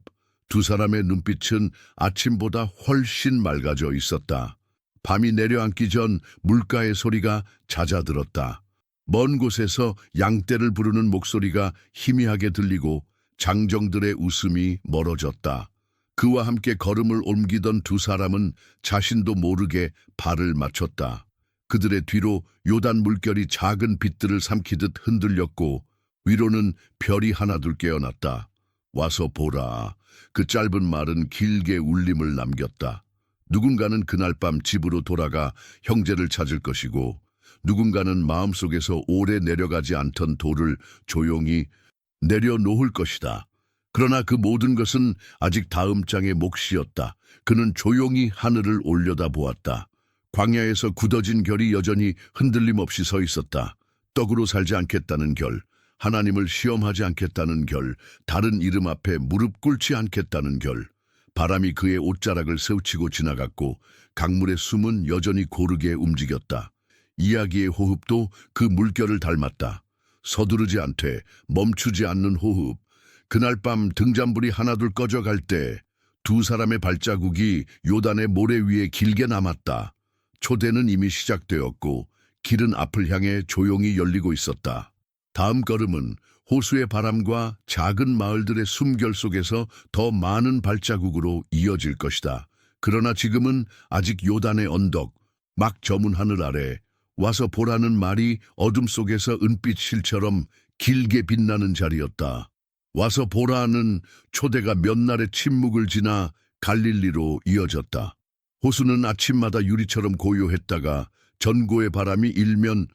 두 사람의 눈빛은 아침보다 훨씬 맑아져 있었다. 밤이 내려앉기 전 물가의 소리가 잦아들었다. 먼 곳에서 양떼를 부르는 목소리가 희미하게 들리고 장정들의 웃음이 멀어졌다. 그와 함께 걸음을 옮기던 두 사람은 자신도 모르게 발을 맞췄다. 그들의 뒤로 요단 물결이 작은 빛들을 삼키듯 흔들렸고 위로는 별이 하나둘 깨어났다. 와서 보라. 그 짧은 말은 길게 울림을 남겼다. 누군가는 그날 밤 집으로 돌아가 형제를 찾을 것이고 누군가는 마음속에서 오래 내려가지 않던 돌을 조용히 내려놓을 것이다. 그러나 그 모든 것은 아직 다음 장의 몫이었다. 그는 조용히 하늘을 올려다보았다. 광야에서 굳어진 결이 여전히 흔들림 없이 서 있었다. 떡으로 살지 않겠다는 결, 하나님을 시험하지 않겠다는 결, 다른 이름 앞에 무릎 꿇지 않겠다는 결. 바람이 그의 옷자락을 스치고 지나갔고 강물의 숨은 여전히 고르게 움직였다. 이야기의 호흡도 그 물결을 닮았다. 서두르지 않되 멈추지 않는 호흡. 그날 밤 등잔불이 하나둘 꺼져갈 때 두 사람의 발자국이 요단의 모래 위에 길게 남았다. 초대는 이미 시작되었고 길은 앞을 향해 조용히 열리고 있었다. 다음 걸음은 호수의 바람과 작은 마을들의 숨결 속에서 더 많은 발자국으로 이어질 것이다. 그러나 지금은 아직 요단의 언덕, 막 저문 하늘 아래 와서 보라는 말이 어둠 속에서 은빛 실처럼 길게 빛나는 자리였다. 와서 보라는 초대가 몇 날의 침묵을 지나 갈릴리로 이어졌다. 호수는 아침마다 유리처럼 고요했다가 전고의 바람이 일면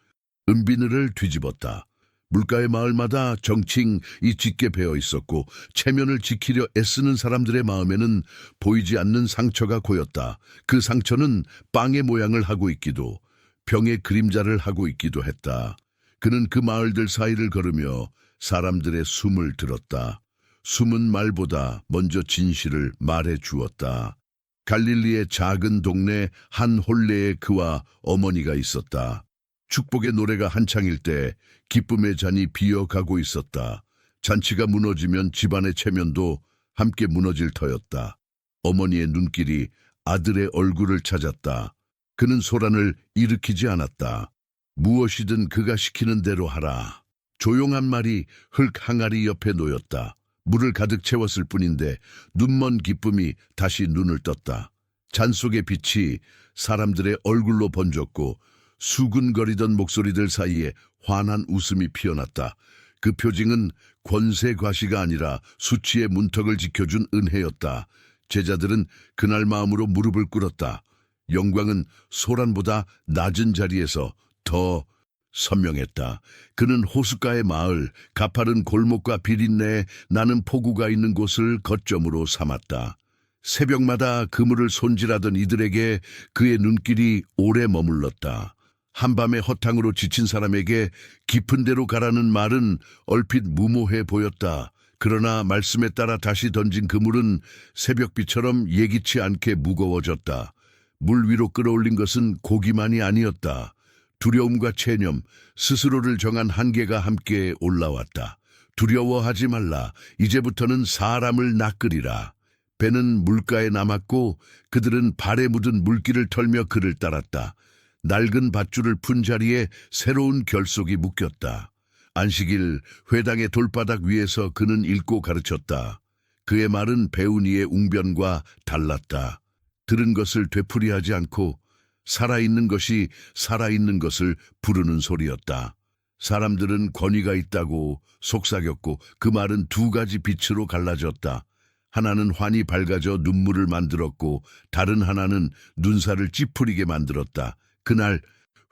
은비늘을 뒤집었다. 물가의 마을마다 정칭이 짙게 배어 있었고 체면을 지키려 애쓰는 사람들의 마음에는 보이지 않는 상처가 고였다. 그 상처는 빵의 모양을 하고 있기도 병의 그림자를 하고 있기도 했다. 그는 그 마을들 사이를 걸으며 사람들의 숨을 들었다. 숨은 말보다 먼저 진실을 말해 주었다. 갈릴리의 작은 동네 한 혼례에 그와 어머니가 있었다. 축복의 노래가 한창일 때 기쁨의 잔이 비어가고 있었다. 잔치가 무너지면 집안의 체면도 함께 무너질 터였다. 어머니의 눈길이 아들의 얼굴을 찾았다. 그는 소란을 일으키지 않았다. 무엇이든 그가 시키는 대로 하라. 조용한 말이 흙 항아리 옆에 놓였다. 물을 가득 채웠을 뿐인데 눈먼 기쁨이 다시 눈을 떴다. 잔 속의 빛이 사람들의 얼굴로 번졌고 수근거리던 목소리들 사이에 환한 웃음이 피어났다. 그 표징은 권세 과시가 아니라 수치의 문턱을 지켜준 은혜였다. 제자들은 그날 마음으로 무릎을 꿇었다. 영광은 소란보다 낮은 자리에서 더 선명했다. 그는 호숫가의 마을, 가파른 골목과 비린내에 나는 폭우가 있는 곳을 거점으로 삼았다. 새벽마다 그물을 손질하던 이들에게 그의 눈길이 오래 머물렀다. 한밤의 허탕으로 지친 사람에게 깊은 데로 가라는 말은 얼핏 무모해 보였다. 그러나 말씀에 따라 다시 던진 그물은 새벽비처럼 예기치 않게 무거워졌다. 물 위로 끌어올린 것은 고기만이 아니었다. 두려움과 체념, 스스로를 정한 한계가 함께 올라왔다. 두려워하지 말라. 이제부터는 사람을 낚으리라. 배는 물가에 남았고 그들은 발에 묻은 물기를 털며 그를 따랐다. 낡은 밧줄을 푼 자리에 새로운 결속이 묶였다. 안식일 회당의 돌바닥 위에서 그는 읽고 가르쳤다. 그의 말은 배운 이의 웅변과 달랐다. 들은 것을 되풀이하지 않고 살아있는 것이 살아있는 것을 부르는 소리였다. 사람들은 권위가 있다고 속삭였고 그 말은 두 가지 빛으로 갈라졌다. 하나는 환히 밝아져 눈물을 만들었고 다른 하나는 눈살을 찌푸리게 만들었다. 그날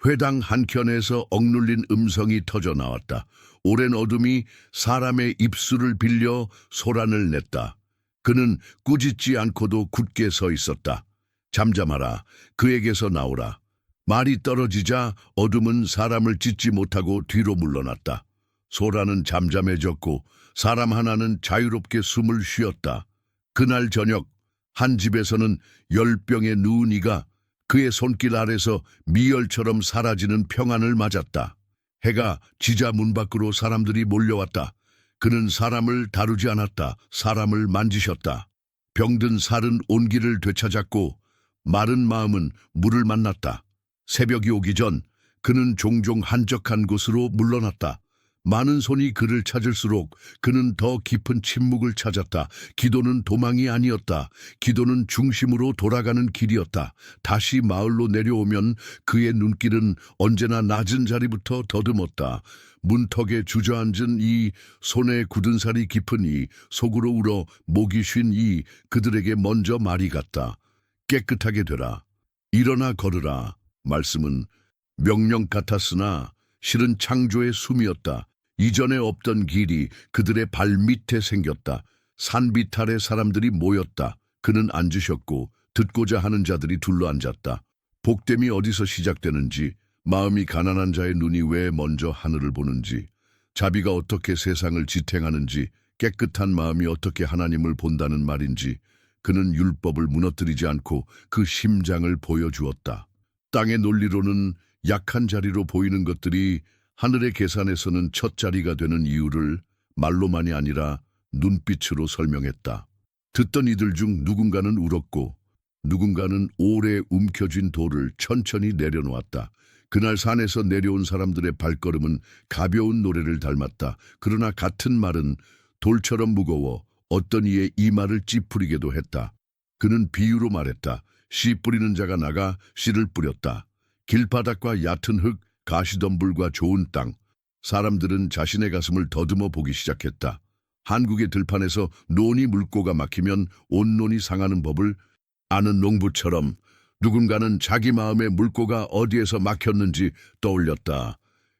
회당 한켠에서 억눌린 음성이 터져 나왔다. 오랜 어둠이 사람의 입술을 빌려 소란을 냈다. 그는 꾸짖지 않고도 굳게 서 있었다. 잠잠하라. 그에게서 나오라. 말이 떨어지자 어둠은 사람을 찢지 못하고 뒤로 물러났다. 소란은 잠잠해졌고 사람 하나는 자유롭게 숨을 쉬었다. 그날 저녁 한 집에서는 10병의 누운 이가 그의 손길 아래서 미열처럼 사라지는 평안을 맞았다. 해가 지자 문 밖으로 사람들이 몰려왔다. 그는 사람을 다루지 않았다. 사람을 만지셨다. 병든 살은 온기를 되찾았고 마른 마음은 물을 만났다. 새벽이 오기 전 그는 종종 한적한 곳으로 물러났다. 많은 손이 그를 찾을수록 그는 더 깊은 침묵을 찾았다. 기도는 도망이 아니었다. 기도는 중심으로 돌아가는 길이었다. 다시 마을로 내려오면 그의 눈길은 언제나 낮은 자리부터 더듬었다. 문턱에 주저앉은 이, 손에 굳은 살이 깊은 이, 속으로 울어 목이 쉰 이, 그들에게 먼저 말이 갔다. 깨끗하게 되라. 일어나 걸으라. 말씀은 명령 같았으나 실은 창조의 숨이었다. 이전에 없던 길이 그들의 발밑에 생겼다. 산비탈에 사람들이 모였다. 그는 앉으셨고 듣고자 하는 자들이 둘러앉았다. 복됨이 어디서 시작되는지, 마음이 가난한 자의 눈이 왜 먼저 하늘을 보는지, 자비가 어떻게 세상을 지탱하는지, 깨끗한 마음이 어떻게 하나님을 본다는 말인지, 그는 율법을 무너뜨리지 않고 그 심장을 보여주었다. 땅의 논리로는 약한 자리로 보이는 것들이 하늘의 계산에서는 첫 자리가 되는 이유를 말로만이 아니라 눈빛으로 설명했다. 듣던 이들 중 누군가는 울었고 누군가는 오래 움켜쥔 돌을 천천히 내려놓았다. 그날 산에서 내려온 사람들의 발걸음은 가벼운 노래를 닮았다. 그러나 같은 말은 돌처럼 무거워 어떤 이의 이마를 찌푸리게도 했다. 그는 비유로 말했다. 씨 뿌리는 자가 나가 씨를 뿌렸다. 길바닥과 얕은 흙, 가시덤불과 좋은 땅. 사람들은 자신의 가슴을 더듬어 보기 시작했다. 한국의 들판에서 논이 물고가 막히면 온 논이 상하는 법을 아는 농부처럼 누군가는 자기 마음의 물고가 어디에서 막혔는지 떠올렸다.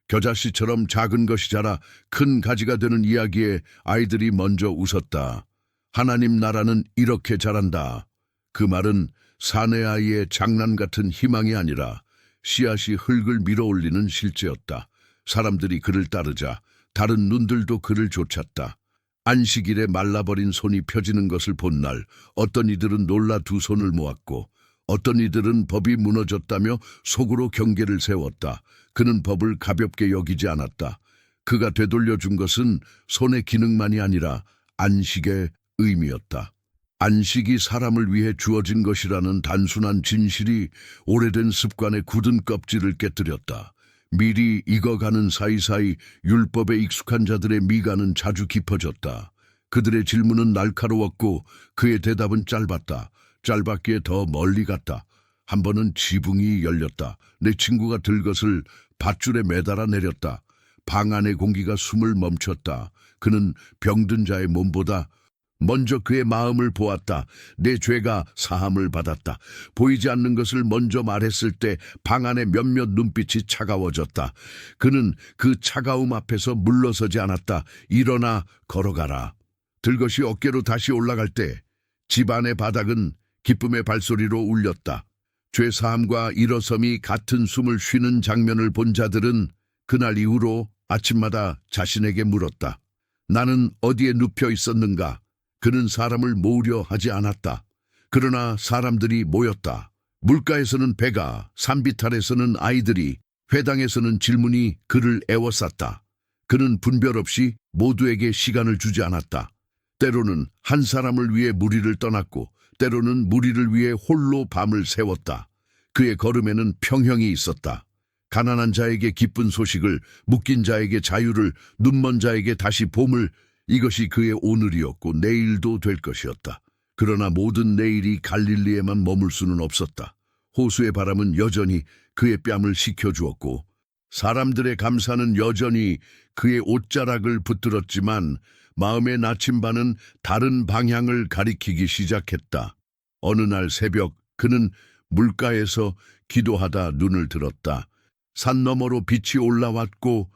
겨자씨처럼 작은 것이 자라 큰 가지가 되는 이야기에 아이들이 먼저 웃었다. 하나님 나라는 이렇게 자란다. 그 말은 사내 아이의 장난 같은 희망이 아니라 씨앗이 흙을 밀어올리는 실제였다. 사람들이 그를 따르자 다른 눈들도 그를 쫓았다. 안식일에 말라버린 손이 펴지는 것을 본 날 어떤 이들은 놀라 두 손을 모았고 어떤 이들은 법이 무너졌다며 속으로 경계를 세웠다. 그는 법을 가볍게 여기지 않았다. 그가 되돌려준 것은 손의 기능만이 아니라 안식의 의미였다. 안식이 사람을 위해 주어진 것이라는 단순한 진실이 오래된 습관의 굳은 껍질을 깨뜨렸다. 미리 익어가는 사이사이 율법에 익숙한 자들의 미간은 자주 깊어졌다. 그들의 질문은 날카로웠고 그의 대답은 짧았다. 짧았기에 더 멀리 갔다. 한 번은 지붕이 열렸다. 내 친구가 들 것을 밧줄에 매달아 내렸다. 방 안의 공기가 숨을 멈췄다. 그는 병든 자의 몸보다 먼저 그의 마음을 보았다. 내 죄가 사함을 받았다. 보이지 않는 것을 먼저 말했을 때 방 안에 몇몇 눈빛이 차가워졌다. 그는 그 차가움 앞에서 물러서지 않았다. 일어나 걸어가라. 들것이 어깨로 다시 올라갈 때 집안의 바닥은 기쁨의 발소리로 울렸다. 죄사함과 일어섬이 같은 숨을 쉬는 장면을 본 자들은 그날 이후로 아침마다 자신에게 물었다. 나는 어디에 눕혀 있었는가? 그는 사람을 모으려 하지 않았다. 그러나 사람들이 모였다. 물가에서는 배가, 산비탈에서는 아이들이, 회당에서는 질문이 그를 애워쌌다. 그는 분별 없이 모두에게 시간을 주지 않았다. 때로는 한 사람을 위해 무리를 떠났고 때로는 무리를 위해 홀로 밤을 새웠다. 그의 걸음에는 평형이 있었다. 가난한 자에게 기쁜 소식을, 묶인 자에게 자유를, 눈먼 자에게 다시 봄을, 이것이 그의 오늘이었고 내일도 될 것이었다. 그러나 모든 내일이 갈릴리에만 머물 수는 없었다. 호수의 바람은 여전히 그의 뺨을 식혀주었고 사람들의 감사는 여전히 그의 옷자락을 붙들었지만 마음의 나침반은 다른 방향을 가리키기 시작했다. 어느 날 새벽 그는 물가에서 기도하다 눈을 들었다. 산 너머로 빛이 올라왔고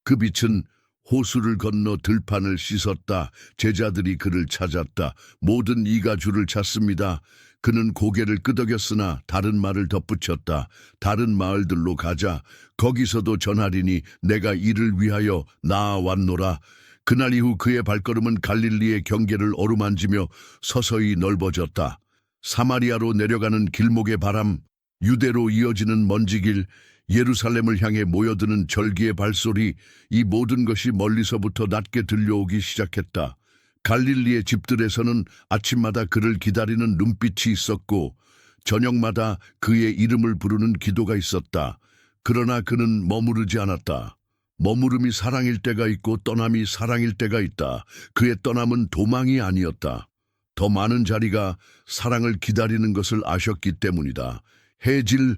그 빛은 호수를 건너 들판을 씻었다. 제자들이 그를 찾았다. 모든 이가 주를 찾습니다. 그는 고개를 끄덕였으나 다른 말을 덧붙였다. 다른 마을들로 가자. 거기서도 전하리니 내가 이를 위하여 나아왔노라. 그날 이후 그의 발걸음은 갈릴리의 경계를 어루만지며 서서히 넓어졌다. 사마리아로 내려가는 길목의 바람, 유대로 이어지는 먼지길, 예루살렘을 향해 모여드는 절기의 발소리, 이 모든 것이 멀리서부터 낮게 들려오기 시작했다. 갈릴리의 집들에서는 아침마다 그를 기다리는 눈빛이 있었고 저녁마다 그의 이름을 부르는 기도가 있었다. 그러나 그는 머무르지 않았다. 머무름이 사랑일 때가 있고 떠남이 사랑일 때가 있다. 그의 떠남은 도망이 아니었다. 더 많은 자리가 사랑을 기다리는 것을 아셨기 때문이다. 해질,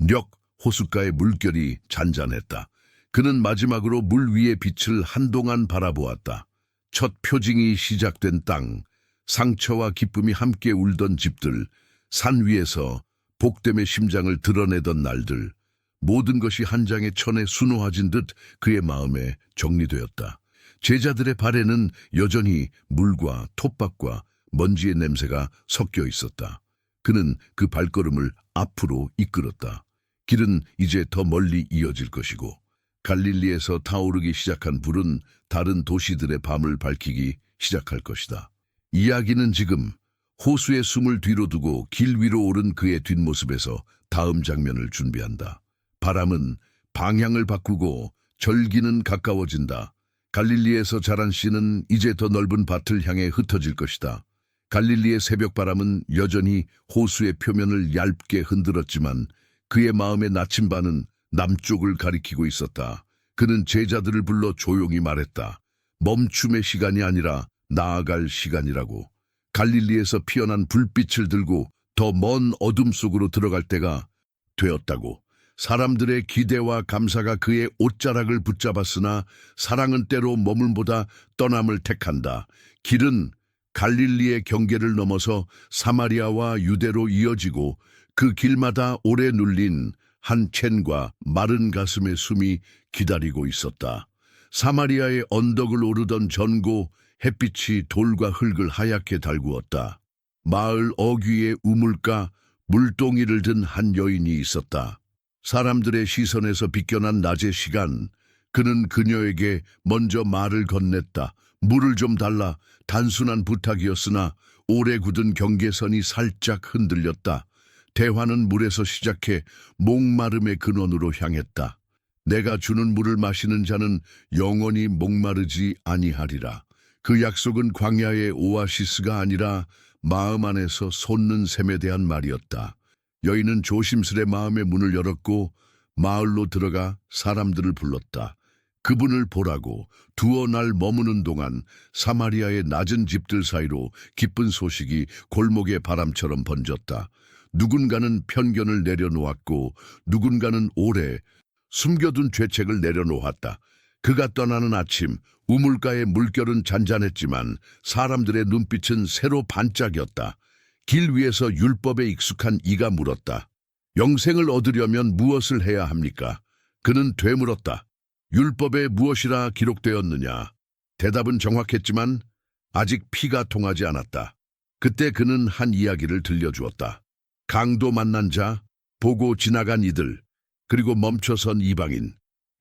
력, 호숫가의 물결이 잔잔했다. 그는 마지막으로 물 위의 빛을 한동안 바라보았다. 첫 표징이 시작된 땅, 상처와 기쁨이 함께 울던 집들, 산 위에서 복됨의 심장을 드러내던 날들, 모든 것이 한 장의 천에 수놓아진 듯 그의 마음에 정리되었다. 제자들의 발에는 여전히 물과 톱밥과 먼지의 냄새가 섞여 있었다. 그는 그 발걸음을 앞으로 이끌었다. 길은 이제 더 멀리 이어질 것이고 갈릴리에서 타오르기 시작한 불은 다른 도시들의 밤을 밝히기 시작할 것이다. 이야기는 지금 호수의 숨을 뒤로 두고 길 위로 오른 그의 뒷모습에서 다음 장면을 준비한다. 바람은 방향을 바꾸고 절기는 가까워진다. 갈릴리에서 자란 씨는 이제 더 넓은 밭을 향해 흩어질 것이다. 갈릴리의 새벽바람은 여전히 호수의 표면을 얇게 흔들었지만 그의 마음의 나침반은 남쪽을 가리키고 있었다. 그는 제자들을 불러 조용히 말했다. 멈춤의 시간이 아니라 나아갈 시간이라고. 갈릴리에서 피어난 불빛을 들고 더 먼 어둠 속으로 들어갈 때가 되었다고. 사람들의 기대와 감사가 그의 옷자락을 붙잡았으나 사랑은 때로 머물보다 떠남을 택한다. 길은 갈릴리의 경계를 넘어서 사마리아와 유대로 이어지고 그 길마다 오래 눌린 한 첸과 마른 가슴의 숨이 기다리고 있었다. 사마리아의 언덕을 오르던 전고 햇빛이 돌과 흙을 하얗게 달구었다. 마을 어귀의 우물가 물동이를 든 한 여인이 있었다. 사람들의 시선에서 비껴난 낮의 시간, 그는 그녀에게 먼저 말을 건넸다. 물을 좀 달라. 단순한 부탁이었으나 오래 굳은 경계선이 살짝 흔들렸다. 대화는 물에서 시작해 목마름의 근원으로 향했다. 내가 주는 물을 마시는 자는 영원히 목마르지 아니하리라. 그 약속은 광야의 오아시스가 아니라 마음 안에서 솟는 샘에 대한 말이었다. 여인은 조심스레 마음의 문을 열었고 마을로 들어가 사람들을 불렀다. 그분을 보라고. 두어 날 머무는 동안 사마리아의 낮은 집들 사이로 기쁜 소식이 골목의 바람처럼 번졌다. 누군가는 편견을 내려놓았고 누군가는 오래 숨겨둔 죄책을 내려놓았다. 그가 떠나는 아침, 우물가의 물결은 잔잔했지만 사람들의 눈빛은 새로 반짝였다. 길 위에서 율법에 익숙한 이가 물었다. 영생을 얻으려면 무엇을 해야 합니까? 그는 되물었다. 율법에 무엇이라 기록되었느냐? 대답은 정확했지만 아직 피가 통하지 않았다. 그때 그는 한 이야기를 들려주었다. 강도 만난 자, 보고 지나간 이들, 그리고 멈춰선 이방인,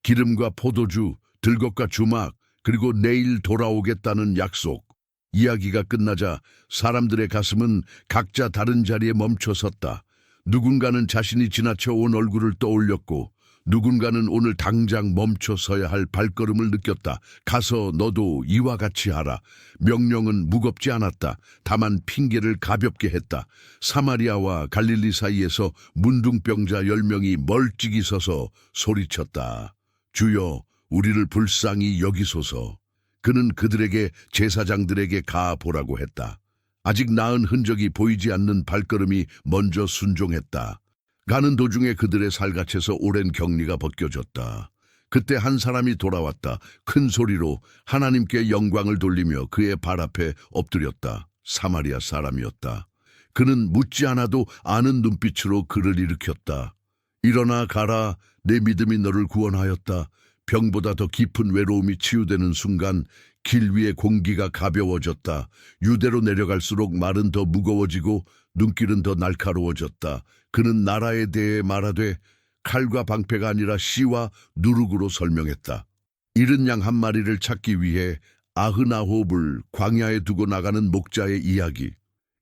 기름과 포도주, 들것과 주막, 그리고 내일 돌아오겠다는 약속. 이야기가 끝나자 사람들의 가슴은 각자 다른 자리에 멈춰 섰다. 누군가는 자신이 지나쳐 온 얼굴을 떠올렸고 누군가는 오늘 당장 멈춰 서야 할 발걸음을 느꼈다. 가서 너도 이와 같이 하라. 명령은 무겁지 않았다. 다만 핑계를 가볍게 했다. 사마리아와 갈릴리 사이에서 문둥병자 10명이 멀찍이 서서 소리쳤다. 주여, 우리를 불쌍히 여기소서. 그는 그들에게 제사장들에게 가보라고 했다. 아직 나은 흔적이 보이지 않는 발걸음이 먼저 순종했다. 가는 도중에 그들의 살갗에서 오랜 격리가 벗겨졌다. 그때 한 사람이 돌아왔다. 큰 소리로 하나님께 영광을 돌리며 그의 발 앞에 엎드렸다. 사마리아 사람이었다. 그는 묻지 않아도 아는 눈빛으로 그를 일으켰다. 일어나 가라. 내 믿음이 너를 구원하였다. 병보다 더 깊은 외로움이 치유되는 순간 길 위의 공기가 가벼워졌다. 유대로 내려갈수록 말은 더 무거워지고 눈길은 더 날카로워졌다. 그는 나라에 대해 말하되 칼과 방패가 아니라 씨와 누룩으로 설명했다. 잃은 양 한 마리를 찾기 위해 99을 광야에 두고 나가는 목자의 이야기.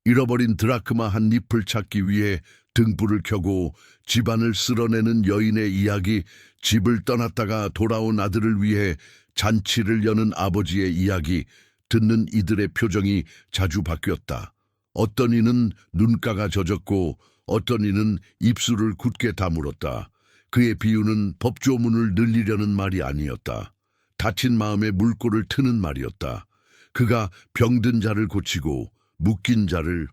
잃어버린 드라크마 한 잎을 찾기 위해 등불을 켜고 집안을 쓸어내는 여인의 이야기. 집을 떠났다가 돌아온 아들을 위해 잔치를 여는 아버지의 이야기. 듣는 이들의 표정이 자주 바뀌었다. 어떤 이는 눈가가 젖었고 어떤 이는 입술을 굳게 다물었다. 그의 비유는 법조문을 늘리려는 말이 아니었다. 다친 마음에 물꼬를 트는 말이었다. 그가 병든 자를 고치고 묶인 자를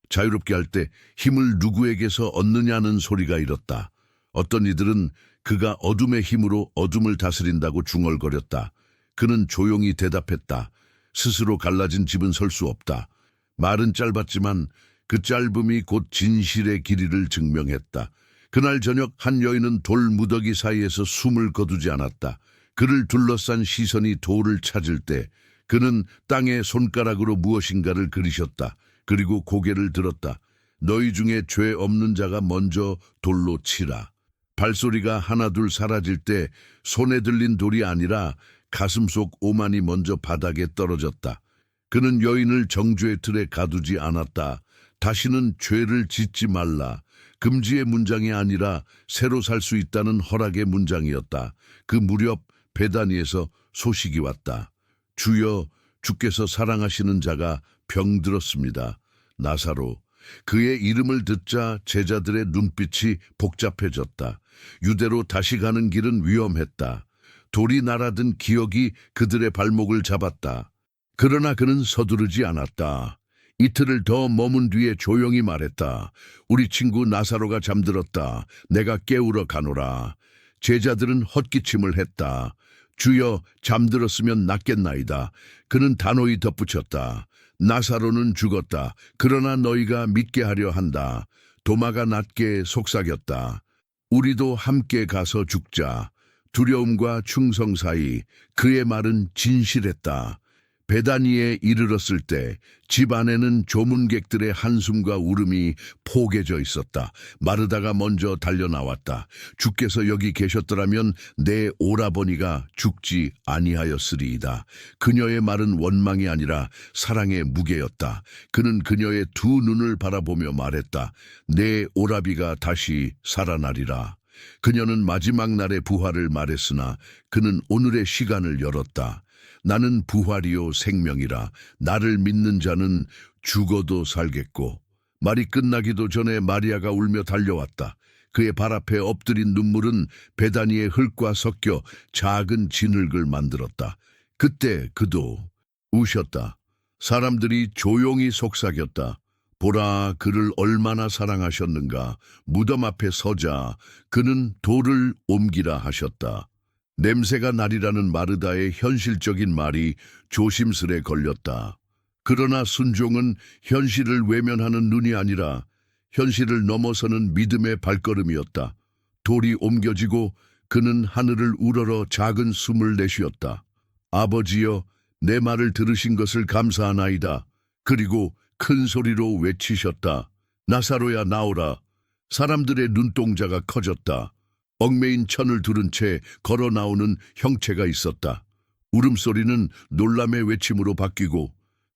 자유롭게 할 때 힘을 누구에게서 얻느냐는 소리가 일었다. 어떤 이들은 그가 어둠의 힘으로 어둠을 다스린다고 중얼거렸다. 그는 조용히 대답했다. 스스로 갈라진 집은 설 수 없다. 말은 짧았지만 그 짧음이 곧 진실의 길이를 증명했다. 그날 저녁 한 여인은 돌 무더기 사이에서 숨을 거두지 않았다. 그를 둘러싼 시선이 돌을 찾을 때 그는 땅에 손가락으로 무엇인가를 그리셨다. 그리고 고개를 들었다. 너희 중에 죄 없는 자가 먼저 돌로 치라. 발소리가 하나둘 사라질 때 손에 들린 돌이 아니라 가슴속 오만이 먼저 바닥에 떨어졌다. 그는 여인을 정죄의 틀에 가두지 않았다. 다시는 죄를 짓지 말라. 금지의 문장이 아니라 새로 살 수 있다는 허락의 문장이었다. 그 무렵 베다니에서 소식이 왔다. 주여, 주께서 사랑하시는 자가 병들었습니다. 나사로. 그의 이름을 듣자 제자들의 눈빛이 복잡해졌다. 유대로 다시 가는 길은 위험했다. 돌이 날아든 기억이 그들의 발목을 잡았다. 그러나 그는 서두르지 않았다. 이틀을 더 머문 뒤에 조용히 말했다. 우리 친구 나사로가 잠들었다. 내가 깨우러 가노라. 제자들은 헛기침을 했다. 주여, 잠들었으면 낫겠나이다. 그는 단호히 덧붙였다. 나사로는 죽었다. 그러나 너희가 믿게 하려 한다. 도마가 낮게 속삭였다. 우리도 함께 가서 죽자. 두려움과 충성 사이 그의 말은 진실했다. 베다니에 이르렀을 때 집 안에는 조문객들의 한숨과 울음이 포개져 있었다. 마르다가 먼저 달려나왔다. 주께서 여기 계셨더라면 내 오라버니가 죽지 아니하였으리이다. 그녀의 말은 원망이 아니라 사랑의 무게였다. 그는 그녀의 두 눈을 바라보며 말했다. 내 오라비가 다시 살아나리라. 그녀는 마지막 날의 부활을 말했으나 그는 오늘의 시간을 열었다. 나는 부활이요 생명이라. 나를 믿는 자는 죽어도 살겠고. 말이 끝나기도 전에 마리아가 울며 달려왔다. 그의 발 앞에 엎드린 눈물은 베다니의 흙과 섞여 작은 진흙을 만들었다. 그때 그도 우셨다. 사람들이 조용히 속삭였다. 보라, 그를 얼마나 사랑하셨는가. 무덤 앞에 서자 그는 돌을 옮기라 하셨다. 냄새가 나리라는 마르다의 현실적인 말이 조심스레 걸렸다. 그러나 순종은 현실을 외면하는 눈이 아니라 현실을 넘어서는 믿음의 발걸음이었다. 돌이 옮겨지고 그는 하늘을 우러러 작은 숨을 내쉬었다. 아버지여, 내 말을 들으신 것을 감사하나이다. 그리고 큰 소리로 외치셨다. 나사로야 나오라. 사람들의 눈동자가 커졌다. 얽매인 천을 두른 채 걸어 나오는 형체가 있었다. 울음소리는 놀람의 외침으로 바뀌고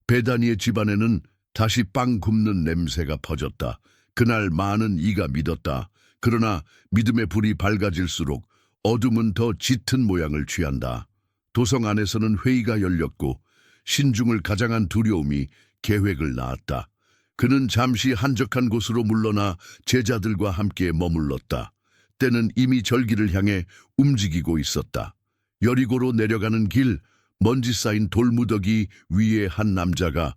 베다니의 집안에는 다시 빵 굽는 냄새가 퍼졌다. 그날 많은 이가 믿었다. 그러나 믿음의 불이 밝아질수록 어둠은 더 짙은 모양을 취한다. 도성 안에서는 회의가 열렸고 신중을 가장한 두려움이 계획을 낳았다. 그는 잠시 한적한 곳으로 물러나 제자들과 함께 머물렀다. 때는 이미 절기를 향해 움직이고 있었다. 여리고로 내려가는 길, 먼지 쌓인 돌무더기 위에 한 남자가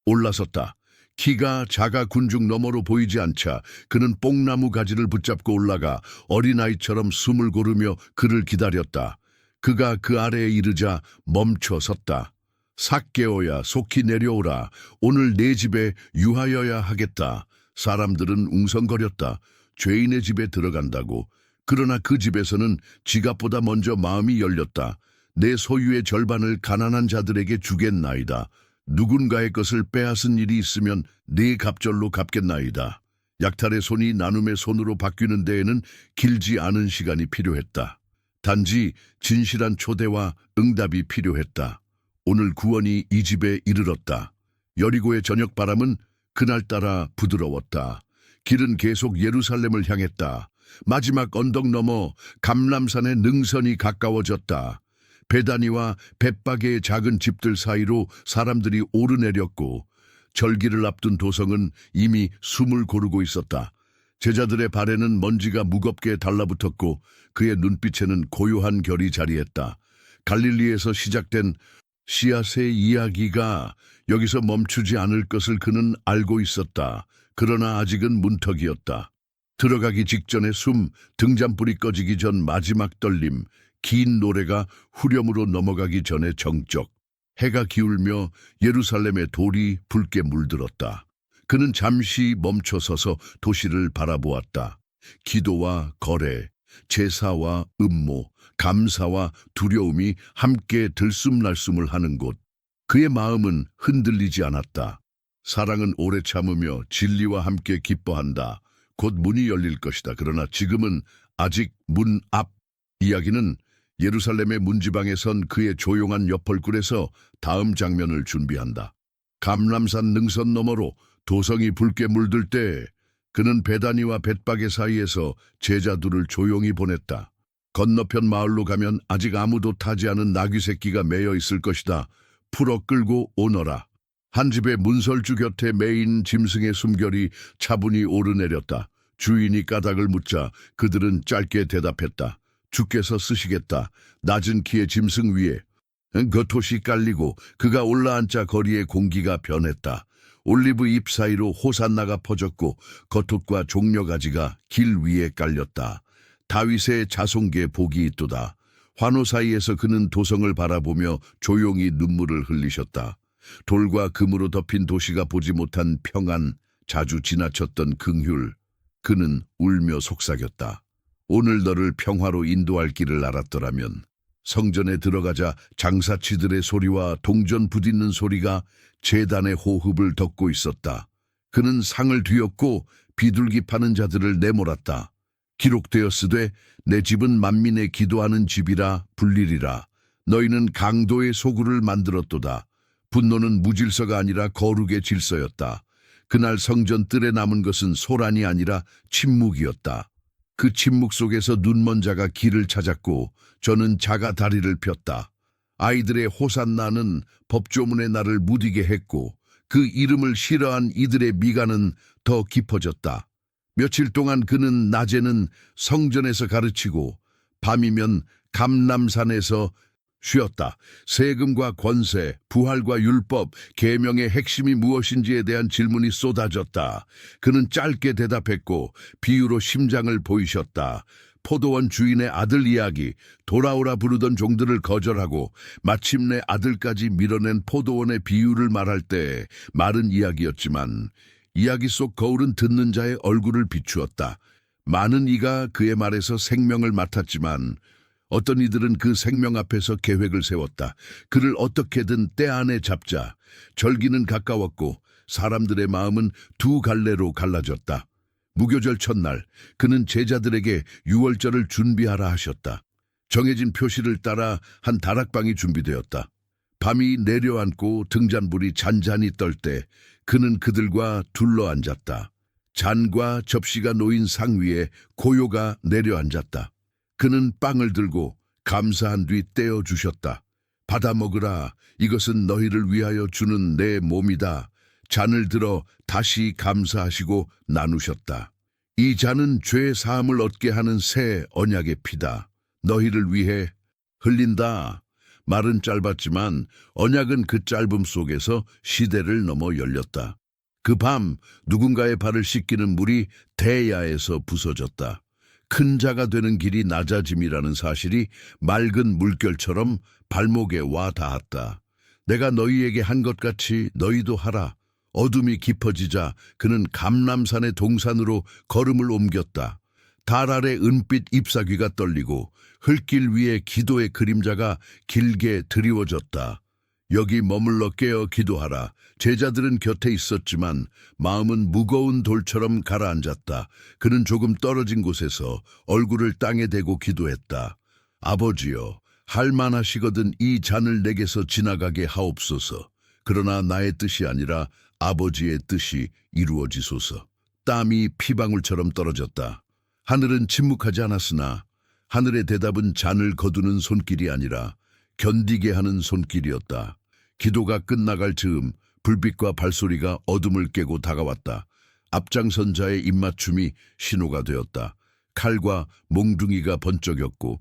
올라섰다. 키가 작아 군중 너머로 보이지 않자 그는 뽕나무 가지를 붙잡고 올라가 어린아이처럼 숨을 고르며 그를 기다렸다. 그가 그 아래에 이르자 멈춰 섰다. 삭개오야, 속히 내려오라. 오늘 내 집에 유하여야 하겠다. 사람들은 웅성거렸다. 죄인의 집에 들어간다고. 그러나 그 집에서는 지갑보다 먼저 마음이 열렸다. 내 소유의 절반을 가난한 자들에게 주겠나이다. 누군가의 것을 빼앗은 일이 있으면 네 갑절로 갚겠나이다. 약탈의 손이 나눔의 손으로 바뀌는 데에는 길지 않은 시간이 필요했다. 단지 진실한 초대와 응답이 필요했다. 오늘 구원이 이 집에 이르렀다. 여리고의 저녁 바람은 그날따라 부드러웠다. 길은 계속 예루살렘을 향했다. 마지막 언덕 너머 감람산의 능선이 가까워졌다. 베다니와 벳바게의 작은 집들 사이로 사람들이 오르내렸고 절기를 앞둔 도성은 이미 숨을 고르고 있었다. 제자들의 발에는 먼지가 무겁게 달라붙었고 그의 눈빛에는 고요한 결이 자리했다. 갈릴리에서 시작된 씨앗의 이야기가 여기서 멈추지 않을 것을 그는 알고 있었다. 그러나 아직은 문턱이었다. 들어가기 직전의 숨, 등잔불이 꺼지기 전 마지막 떨림, 긴 노래가 후렴으로 넘어가기 전의 정적. 해가 기울며 예루살렘의 돌이 붉게 물들었다. 그는 잠시 멈춰서서 도시를 바라보았다. 기도와 거래, 제사와 음모, 감사와 두려움이 함께 들숨날숨을 하는 곳. 그의 마음은 흔들리지 않았다. 사랑은 오래 참으며 진리와 함께 기뻐한다. 곧 문이 열릴 것이다. 그러나 지금은 아직 문 앞. 이야기는 예루살렘의 문지방에 선 그의 조용한 옆 얼굴에서 다음 장면을 준비한다. 감람산 능선 너머로 도성이 붉게 물들 때 그는 베다니와 벳바게 사이에서 제자들을 조용히 보냈다. 건너편 마을로 가면 아직 아무도 타지 않은 나귀 새끼가 매여 있을 것이다. 풀어 끌고 오너라. 한 집의 문설주 곁에 매인 짐승의 숨결이 차분히 오르내렸다. 주인이 까닭을 묻자 그들은 짧게 대답했다. 주께서 쓰시겠다. 낮은 키의 짐승 위에 겉옷이 깔리고 그가 올라앉자 거리의 공기가 변했다. 올리브 잎 사이로 호산나가 퍼졌고 겉옷과 종려가지가 길 위에 깔렸다. 다윗의 자손계 복이 있도다. 환호 사이에서 그는 도성을 바라보며 조용히 눈물을 흘리셨다. 돌과 금으로 덮인 도시가 보지 못한 평안, 자주 지나쳤던 긍휼. 그는 울며 속삭였다. 오늘 너를 평화로 인도할 길을 알았더라면. 성전에 들어가자 장사치들의 소리와 동전 부딪는 소리가 제단의 호흡을 덮고 있었다. 그는 상을 뒤엎고 비둘기 파는 자들을 내몰았다. 기록되었으되 내 집은 만민의 기도하는 집이라 불리리라. 너희는 강도의 소굴을 만들었도다. 분노는 무질서가 아니라 거룩의 질서였다. 그날 성전 뜰에 남은 것은 소란이 아니라 침묵이었다. 그 침묵 속에서 눈먼 자가 길을 찾았고 저는 자가 다리를 폈다. 아이들의 호산나는 법조문의 나를 무디게 했고 그 이름을 싫어한 이들의 미간은 더 깊어졌다. 며칠 동안 그는 낮에는 성전에서 가르치고 밤이면 감람산에서 쉬었다. 세금과 권세, 부활과 율법, 계명의 핵심이 무엇인지에 대한 질문이 쏟아졌다. 그는 짧게 대답했고 비유로 심장을 보이셨다. 포도원 주인의 아들 이야기, 돌아오라 부르던 종들을 거절하고 마침내 아들까지 밀어낸 포도원의 비유를 말할 때 말은 이야기였지만 이야기 속 거울은 듣는 자의 얼굴을 비추었다. 많은 이가 그의 말에서 생명을 맡았지만 어떤 이들은 그 생명 앞에서 계획을 세웠다. 그를 어떻게든 때 안에 잡자. 절기는 가까웠고 사람들의 마음은 두 갈래로 갈라졌다. 무교절 첫날 그는 제자들에게 유월절을 준비하라 하셨다. 정해진 표시를 따라 한 다락방이 준비되었다. 밤이 내려앉고 등잔불이 잔잔히 떨 때 그는 그들과 둘러앉았다. 잔과 접시가 놓인 상 위에 고요가 내려앉았다. 그는 빵을 들고 감사한 뒤 떼어 주셨다. 받아 먹으라. 이것은 너희를 위하여 주는 내 몸이다. 잔을 들어 다시 감사하시고 나누셨다. 이 잔은 죄 사함을 얻게 하는 새 언약의 피다. 너희를 위해 흘린다. 말은 짧았지만 언약은 그 짧음 속에서 시대를 넘어 열렸다. 그 밤 누군가의 발을 씻기는 물이 대야에서 부서졌다. 큰 자가 되는 길이 낮아짐이라는 사실이 맑은 물결처럼 발목에 와 닿았다. 내가 너희에게 한 것 같이 너희도 하라. 어둠이 깊어지자 그는 감람산의 동산으로 걸음을 옮겼다. 달 아래 은빛 잎사귀가 떨리고 흙길 위에 기도의 그림자가 길게 드리워졌다. 여기 머물러 깨어 기도하라. 제자들은 곁에 있었지만 마음은 무거운 돌처럼 가라앉았다. 그는 조금 떨어진 곳에서 얼굴을 땅에 대고 기도했다. 아버지여, 할만하시거든 이 잔을 내게서 지나가게 하옵소서. 그러나 나의 뜻이 아니라 아버지의 뜻이 이루어지소서. 땀이 피방울처럼 떨어졌다. 하늘은 침묵하지 않았으나 하늘의 대답은 잔을 거두는 손길이 아니라 견디게 하는 손길이었다. 기도가 끝나갈 즈음 불빛과 발소리가 어둠을 깨고 다가왔다. 앞장선 자의 입맞춤이 신호가 되었다. 칼과 몽둥이가 번쩍였고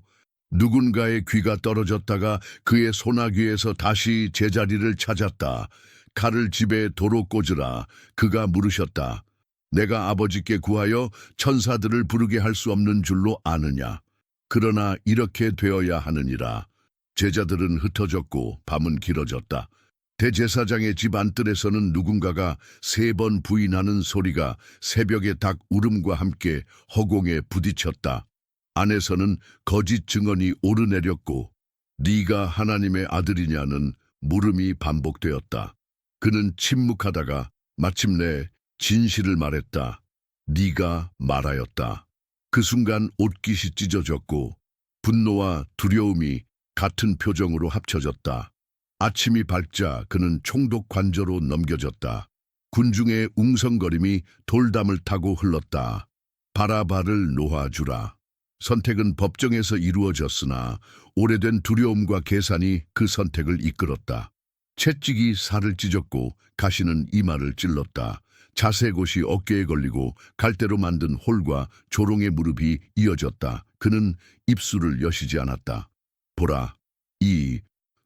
누군가의 귀가 떨어졌다가 그의 소나귀에서 다시 제자리를 찾았다. 칼을 집에 도로 꽂으라. 그가 물으셨다. 내가 아버지께 구하여 천사들을 부르게 할 수 없는 줄로 아느냐. 그러나 이렇게 되어야 하느니라. 제자들은 흩어졌고 밤은 길어졌다. 대제사장의 집 안뜰에서는 누군가가 3번 부인하는 소리가 새벽의 닭 울음과 함께 허공에 부딪혔다. 안에서는 거짓 증언이 오르내렸고 네가 하나님의 아들이냐는 물음이 반복되었다. 그는 침묵하다가 마침내 진실을 말했다. 네가 말하였다. 그 순간 옷깃이 찢어졌고 분노와 두려움이 같은 표정으로 합쳐졌다. 아침이 밝자 그는 총독 관저로 넘겨졌다. 군중의 웅성거림이 돌담을 타고 흘렀다. 바라바를 놓아주라. 선택은 법정에서 이루어졌으나 오래된 두려움과 계산이 그 선택을 이끌었다. 채찍이 살을 찢었고 가시는 이마를 찔렀다. 자세곳이 어깨에 걸리고 갈대로 만든 홀과 조롱의 무릎이 이어졌다. 그는 입술을 여시지 않았다. 보라, 이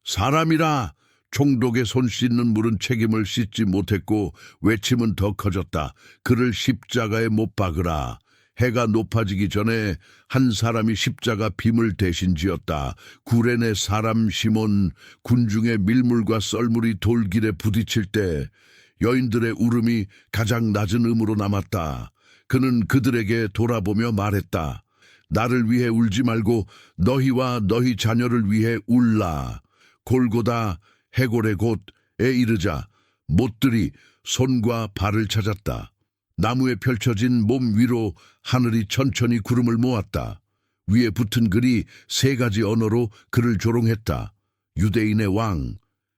사람이라. 총독의 손 씻는 물은 책임을 씻지 못했고 외침은 더 커졌다. 그를 십자가에 못 박으라. 해가 높아지기 전에 한 사람이 십자가 빔을 대신 지었다. 구레네 사람 시몬. 군중의 밀물과 썰물이 돌길에 부딪힐 때 여인들의 울음이 가장 낮은 음으로 남았다. 그는 그들에게 돌아보며 말했다. 나를 위해 울지 말고 너희와 너희 자녀를 위해 울라. 골고다 해골의 곳에 이르자 못들이 손과 발을 찾았다. 나무에 펼쳐진 몸 위로 하늘이 천천히 구름을 모았다. 위에 붙은 글이 3가지 언어로 그를 조롱했다. 유대인의 왕.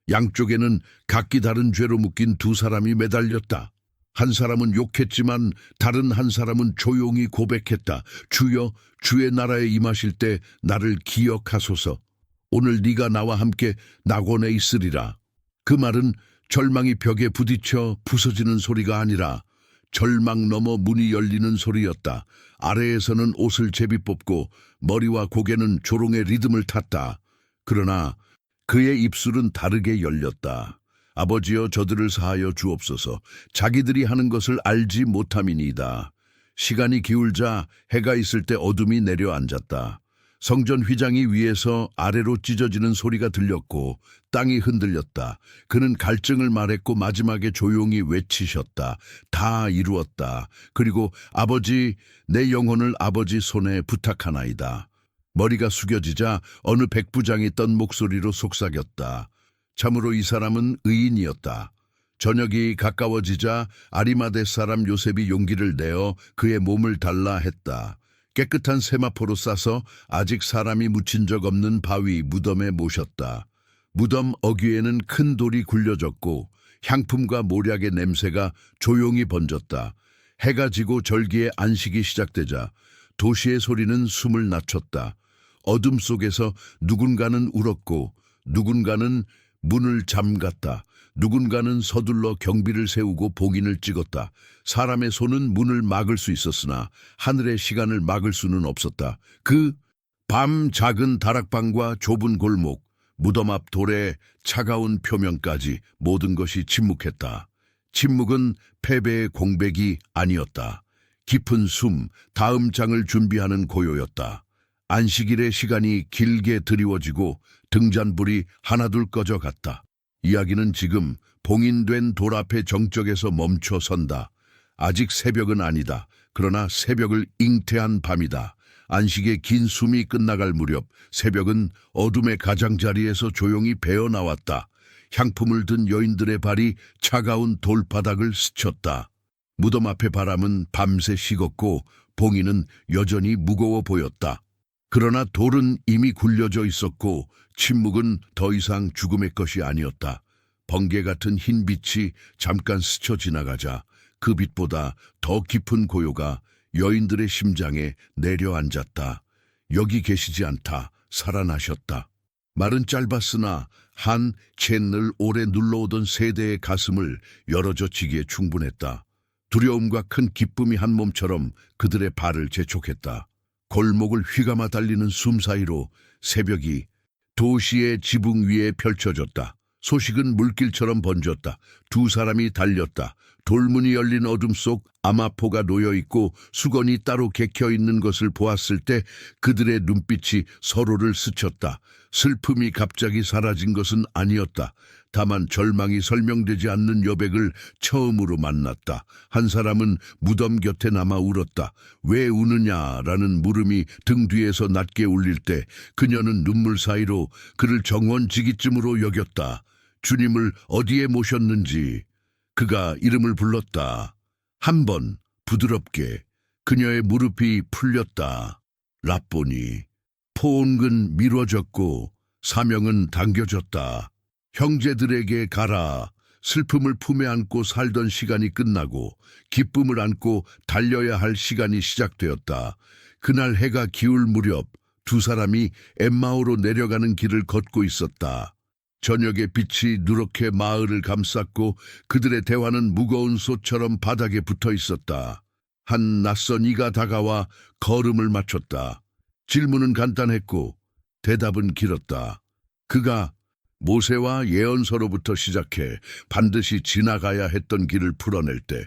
양쪽에는 각기 다른 죄로 묶인 2사람이 매달렸다. 한 사람은 욕했지만 다른 한 사람은 조용히 고백했다. 주여, 주의 나라에 임하실 때 나를 기억하소서. 오늘 네가 나와 함께 낙원에 있으리라. 그 말은 절망이 벽에 부딪혀 부서지는 소리가 아니라 절망 너머 문이 열리는 소리였다. 아래에서는 옷을 제비 뽑고 머리와 고개는 조롱의 리듬을 탔다. 그러나 그의 입술은 다르게 열렸다. 아버지여, 저들을 사하여 주옵소서. 자기들이 하는 것을 알지 못함이니이다. 시간이 기울자 해가 있을 때 어둠이 내려앉았다. 성전 휘장이 위에서 아래로 찢어지는 소리가 들렸고 땅이 흔들렸다. 그는 갈증을 말했고 마지막에 조용히 외치셨다. 다 이루었다. 그리고 아버지, 내 영혼을 아버지 손에 부탁하나이다. 머리가 숙여지자 어느 백부장이 떤 목소리로 속삭였다. 참으로 이 사람은 의인이었다. 저녁이 가까워지자 아리마대 사람 요셉이 용기를 내어 그의 몸을 달라 했다. 깨끗한 세마포로 싸서 아직 사람이 묻힌 적 없는 바위 무덤에 모셨다. 무덤 어귀에는 큰 돌이 굴려졌고 향품과 모략의 냄새가 조용히 번졌다. 해가 지고 절기의 안식이 시작되자 도시의 소리는 숨을 낮췄다. 어둠 속에서 누군가는 울었고 누군가는 문을 잠갔다. 누군가는 서둘러 경비를 세우고 봉인을 찍었다. 사람의 손은 문을 막을 수 있었으나 하늘의 시간을 막을 수는 없었다. 그 밤 작은 다락방과 좁은 골목, 무덤 앞 돌의 차가운 표면까지 모든 것이 침묵했다. 침묵은 패배의 공백이 아니었다. 깊은 숨, 다음 장을 준비하는 고요였다. 안식일의 시간이 길게 드리워지고 등잔불이 하나둘 꺼져갔다. 이야기는 지금 봉인된 돌 앞의 정적에서 멈춰 선다. 아직 새벽은 아니다. 그러나 새벽을 잉태한 밤이다. 안식의 긴 숨이 끝나갈 무렵 새벽은 어둠의 가장자리에서 조용히 배어나왔다. 향품을 든 여인들의 발이 차가운 돌바닥을 스쳤다. 무덤 앞의 바람은 밤새 식었고 봉인은 여전히 무거워 보였다. 그러나 돌은 이미 굴려져 있었고 침묵은 더 이상 죽음의 것이 아니었다. 번개 같은 흰 빛이 잠깐 스쳐 지나가자 그 빛보다 더 깊은 고요가 여인들의 심장에 내려앉았다. 여기 계시지 않다. 살아나셨다. 말은 짧았으나 한 채널 오래 눌러오던 세대의 가슴을 열어젖히기에 충분했다. 두려움과 큰 기쁨이 한 몸처럼 그들의 발을 재촉했다. 골목을 휘감아 달리는 숨 사이로 새벽이 도시의 지붕 위에 펼쳐졌다. 소식은 물길처럼 번졌다. 두 사람이 달렸다. 돌문이 열린 어둠 속 아마포가 놓여있고 수건이 따로 개켜있는 것을 보았을 때 그들의 눈빛이 서로를 스쳤다. 슬픔이 갑자기 사라진 것은 아니었다. 다만 절망이 설명되지 않는 여백을 처음으로 만났다. 한 사람은 무덤 곁에 남아 울었다. 왜 우느냐라는 물음이 등 뒤에서 낮게 울릴 때 그녀는 눈물 사이로 그를 정원지기쯤으로 여겼다. 주님을 어디에 모셨는지 그가 이름을 불렀다. 한 번 부드럽게 그녀의 무릎이 풀렸다. 라보니 포옹은 미뤄졌고 사명은 당겨졌다. 형제들에게 가라. 슬픔을 품에 안고 살던 시간이 끝나고 기쁨을 안고 달려야 할 시간이 시작되었다. 그날 해가 기울 무렵 두 사람이 엠마오로 내려가는 길을 걷고 있었다. 저녁의 빛이 누렇게 마을을 감쌌고 그들의 대화는 무거운 솥처럼 바닥에 붙어 있었다. 한 낯선 이가 다가와 걸음을 맞췄다. 질문은 간단했고 대답은 길었다. 그가 모세와 예언서로부터 시작해 반드시 지나가야 했던 길을 풀어낼 때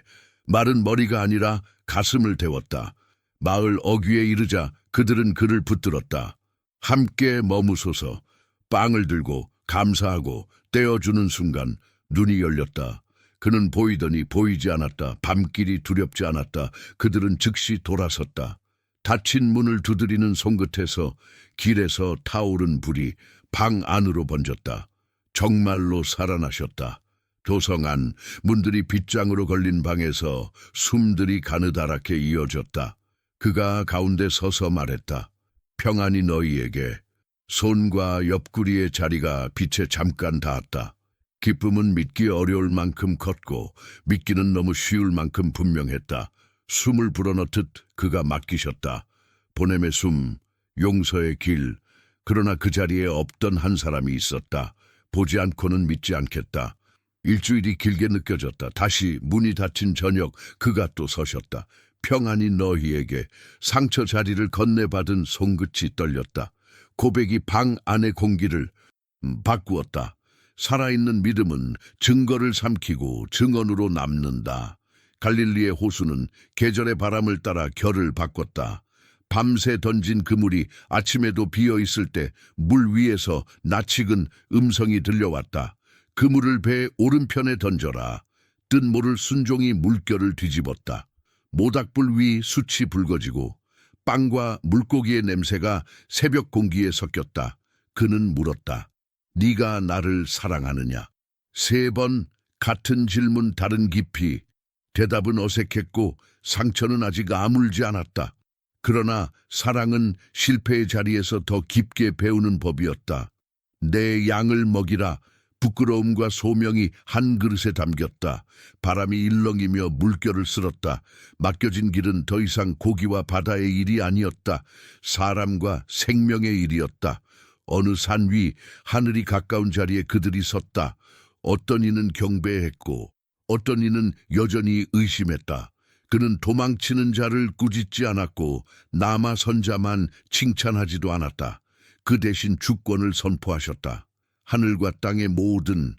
말은 머리가 아니라 가슴을 데웠다. 마을 어귀에 이르자 그들은 그를 붙들었다. 함께 머무소서. 빵을 들고 감사하고 떼어주는 순간 눈이 열렸다. 그는 보이더니 보이지 않았다. 밤길이 두렵지 않았다. 그들은 즉시 돌아섰다. 닫힌 문을 두드리는 손끝에서 길에서 타오른 불이 방 안으로 번졌다. 정말로 살아나셨다. 도성 안 문들이 빗장으로 걸린 방에서 숨들이 가느다랗게 이어졌다. 그가 가운데 서서 말했다. 평안이 너희에게. 손과 옆구리의 자리가 빛에 잠깐 닿았다. 기쁨은 믿기 어려울 만큼 컸고 믿기는 너무 쉬울 만큼 분명했다. 숨을 불어넣듯 그가 맡기셨다. 보냄의 숨, 용서의 길. 그러나 그 자리에 없던 한 사람이 있었다. 보지 않고는 믿지 않겠다. 일주일이 길게 느껴졌다. 다시 문이 닫힌 저녁 그가 또 서셨다. 평안이 너희에게. 상처 자리를 건네받은 손끝이 떨렸다. 고백이 방 안의 공기를 바꾸었다. 살아있는 믿음은 증거를 삼키고 증언으로 남는다. 갈릴리의 호수는 계절의 바람을 따라 결을 바꿨다. 밤새 던진 그물이 아침에도 비어 있을 때 물 위에서 낯익은 음성이 들려왔다. 그물을 배 오른편에 던져라. 뜬 모를 순종이 물결을 뒤집었다. 모닥불 위 숯이 붉어지고 빵과 물고기의 냄새가 새벽 공기에 섞였다. 그는 물었다. 네가 나를 사랑하느냐? 3번 같은 질문 다른 깊이. 대답은 어색했고 상처는 아직 아물지 않았다. 그러나 사랑은 실패의 자리에서 더 깊게 배우는 법이었다. 내 양을 먹이라. 부끄러움과 소명이 한 그릇에 담겼다. 바람이 일렁이며 물결을 쓸었다. 맡겨진 길은 더 이상 고기와 바다의 일이 아니었다. 사람과 생명의 일이었다. 어느 산 위 하늘이 가까운 자리에 그들이 섰다. 어떤 이는 경배했고 어떤 이는 여전히 의심했다. 그는 도망치는 자를 꾸짖지 않았고 남아 선 자만 칭찬하지도 않았다. 그 대신 주권을 선포하셨다. 하늘과 땅의 모든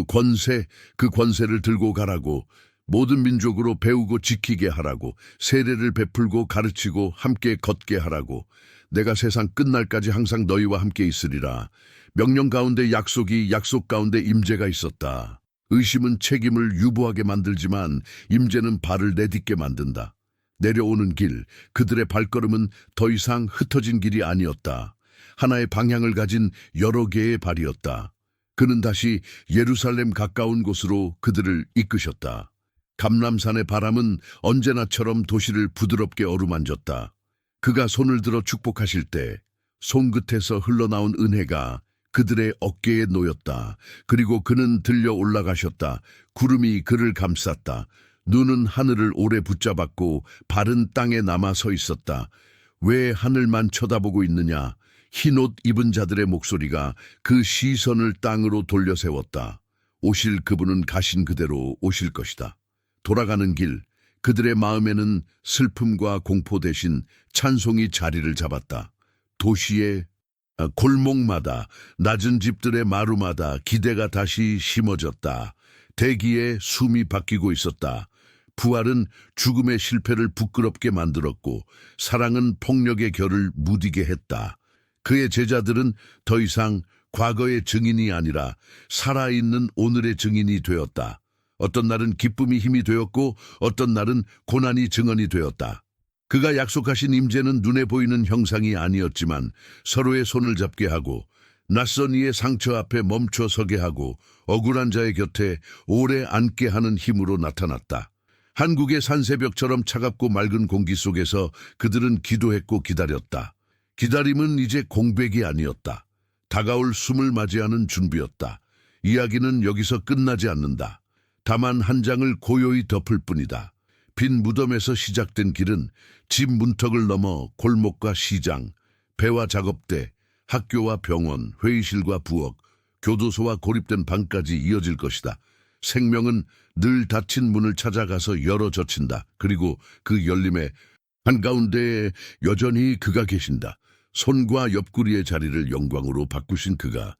권세, 그 권세를 들고 가라고, 모든 민족으로 배우고 지키게 하라고, 세례를 베풀고 가르치고 함께 걷게 하라고. 내가 세상 끝날까지 항상 너희와 함께 있으리라. 명령 가운데 약속이, 약속 가운데 임재가 있었다. 의심은 책임을 유보하게 만들지만 임재는 발을 내딛게 만든다. 내려오는 길, 그들의 발걸음은 더 이상 흩어진 길이 아니었다. 하나의 방향을 가진 여러 개의 발이었다. 그는 다시 예루살렘 가까운 곳으로 그들을 이끄셨다. 감람산의 바람은 언제나처럼 도시를 부드럽게 어루만졌다. 그가 손을 들어 축복하실 때 손끝에서 흘러나온 은혜가 그들의 어깨에 놓였다. 그리고 그는 들려 올라가셨다. 구름이 그를 감쌌다. 눈은 하늘을 오래 붙잡았고 발은 땅에 남아 서 있었다. 왜 하늘만 쳐다보고 있느냐? 흰옷 입은 자들의 목소리가 그 시선을 땅으로 돌려 세웠다. 오실 그분은 가신 그대로 오실 것이다. 돌아가는 길, 그들의 마음에는 슬픔과 공포 대신 찬송이 자리를 잡았다. 도시의 골목마다, 낮은 집들의 마루마다 기대가 다시 심어졌다. 대기에 숨이 바뀌고 있었다. 부활은 죽음의 실패를 부끄럽게 만들었고 사랑은 폭력의 결을 무디게 했다. 그의 제자들은 더 이상 과거의 증인이 아니라 살아있는 오늘의 증인이 되었다. 어떤 날은 기쁨이 힘이 되었고 어떤 날은 고난이 증언이 되었다. 그가 약속하신 임재는 눈에 보이는 형상이 아니었지만 서로의 손을 잡게 하고 낯선 이의 상처 앞에 멈춰 서게 하고 억울한 자의 곁에 오래 앉게 하는 힘으로 나타났다. 한국의 산새벽처럼 차갑고 맑은 공기 속에서 그들은 기도했고 기다렸다. 기다림은 이제 공백이 아니었다. 다가올 숨을 맞이하는 준비였다. 이야기는 여기서 끝나지 않는다. 다만 한 장을 고요히 덮을 뿐이다. 빈 무덤에서 시작된 길은 집 문턱을 넘어 골목과 시장, 배와 작업대, 학교와 병원, 회의실과 부엌, 교도소와 고립된 방까지 이어질 것이다. 생명은 늘 닫힌 문을 찾아가서 열어 젖힌다. 그리고 그 열림의 한가운데에 여전히 그가 계신다. 손과 옆구리의 자리를 영광으로 바꾸신 그가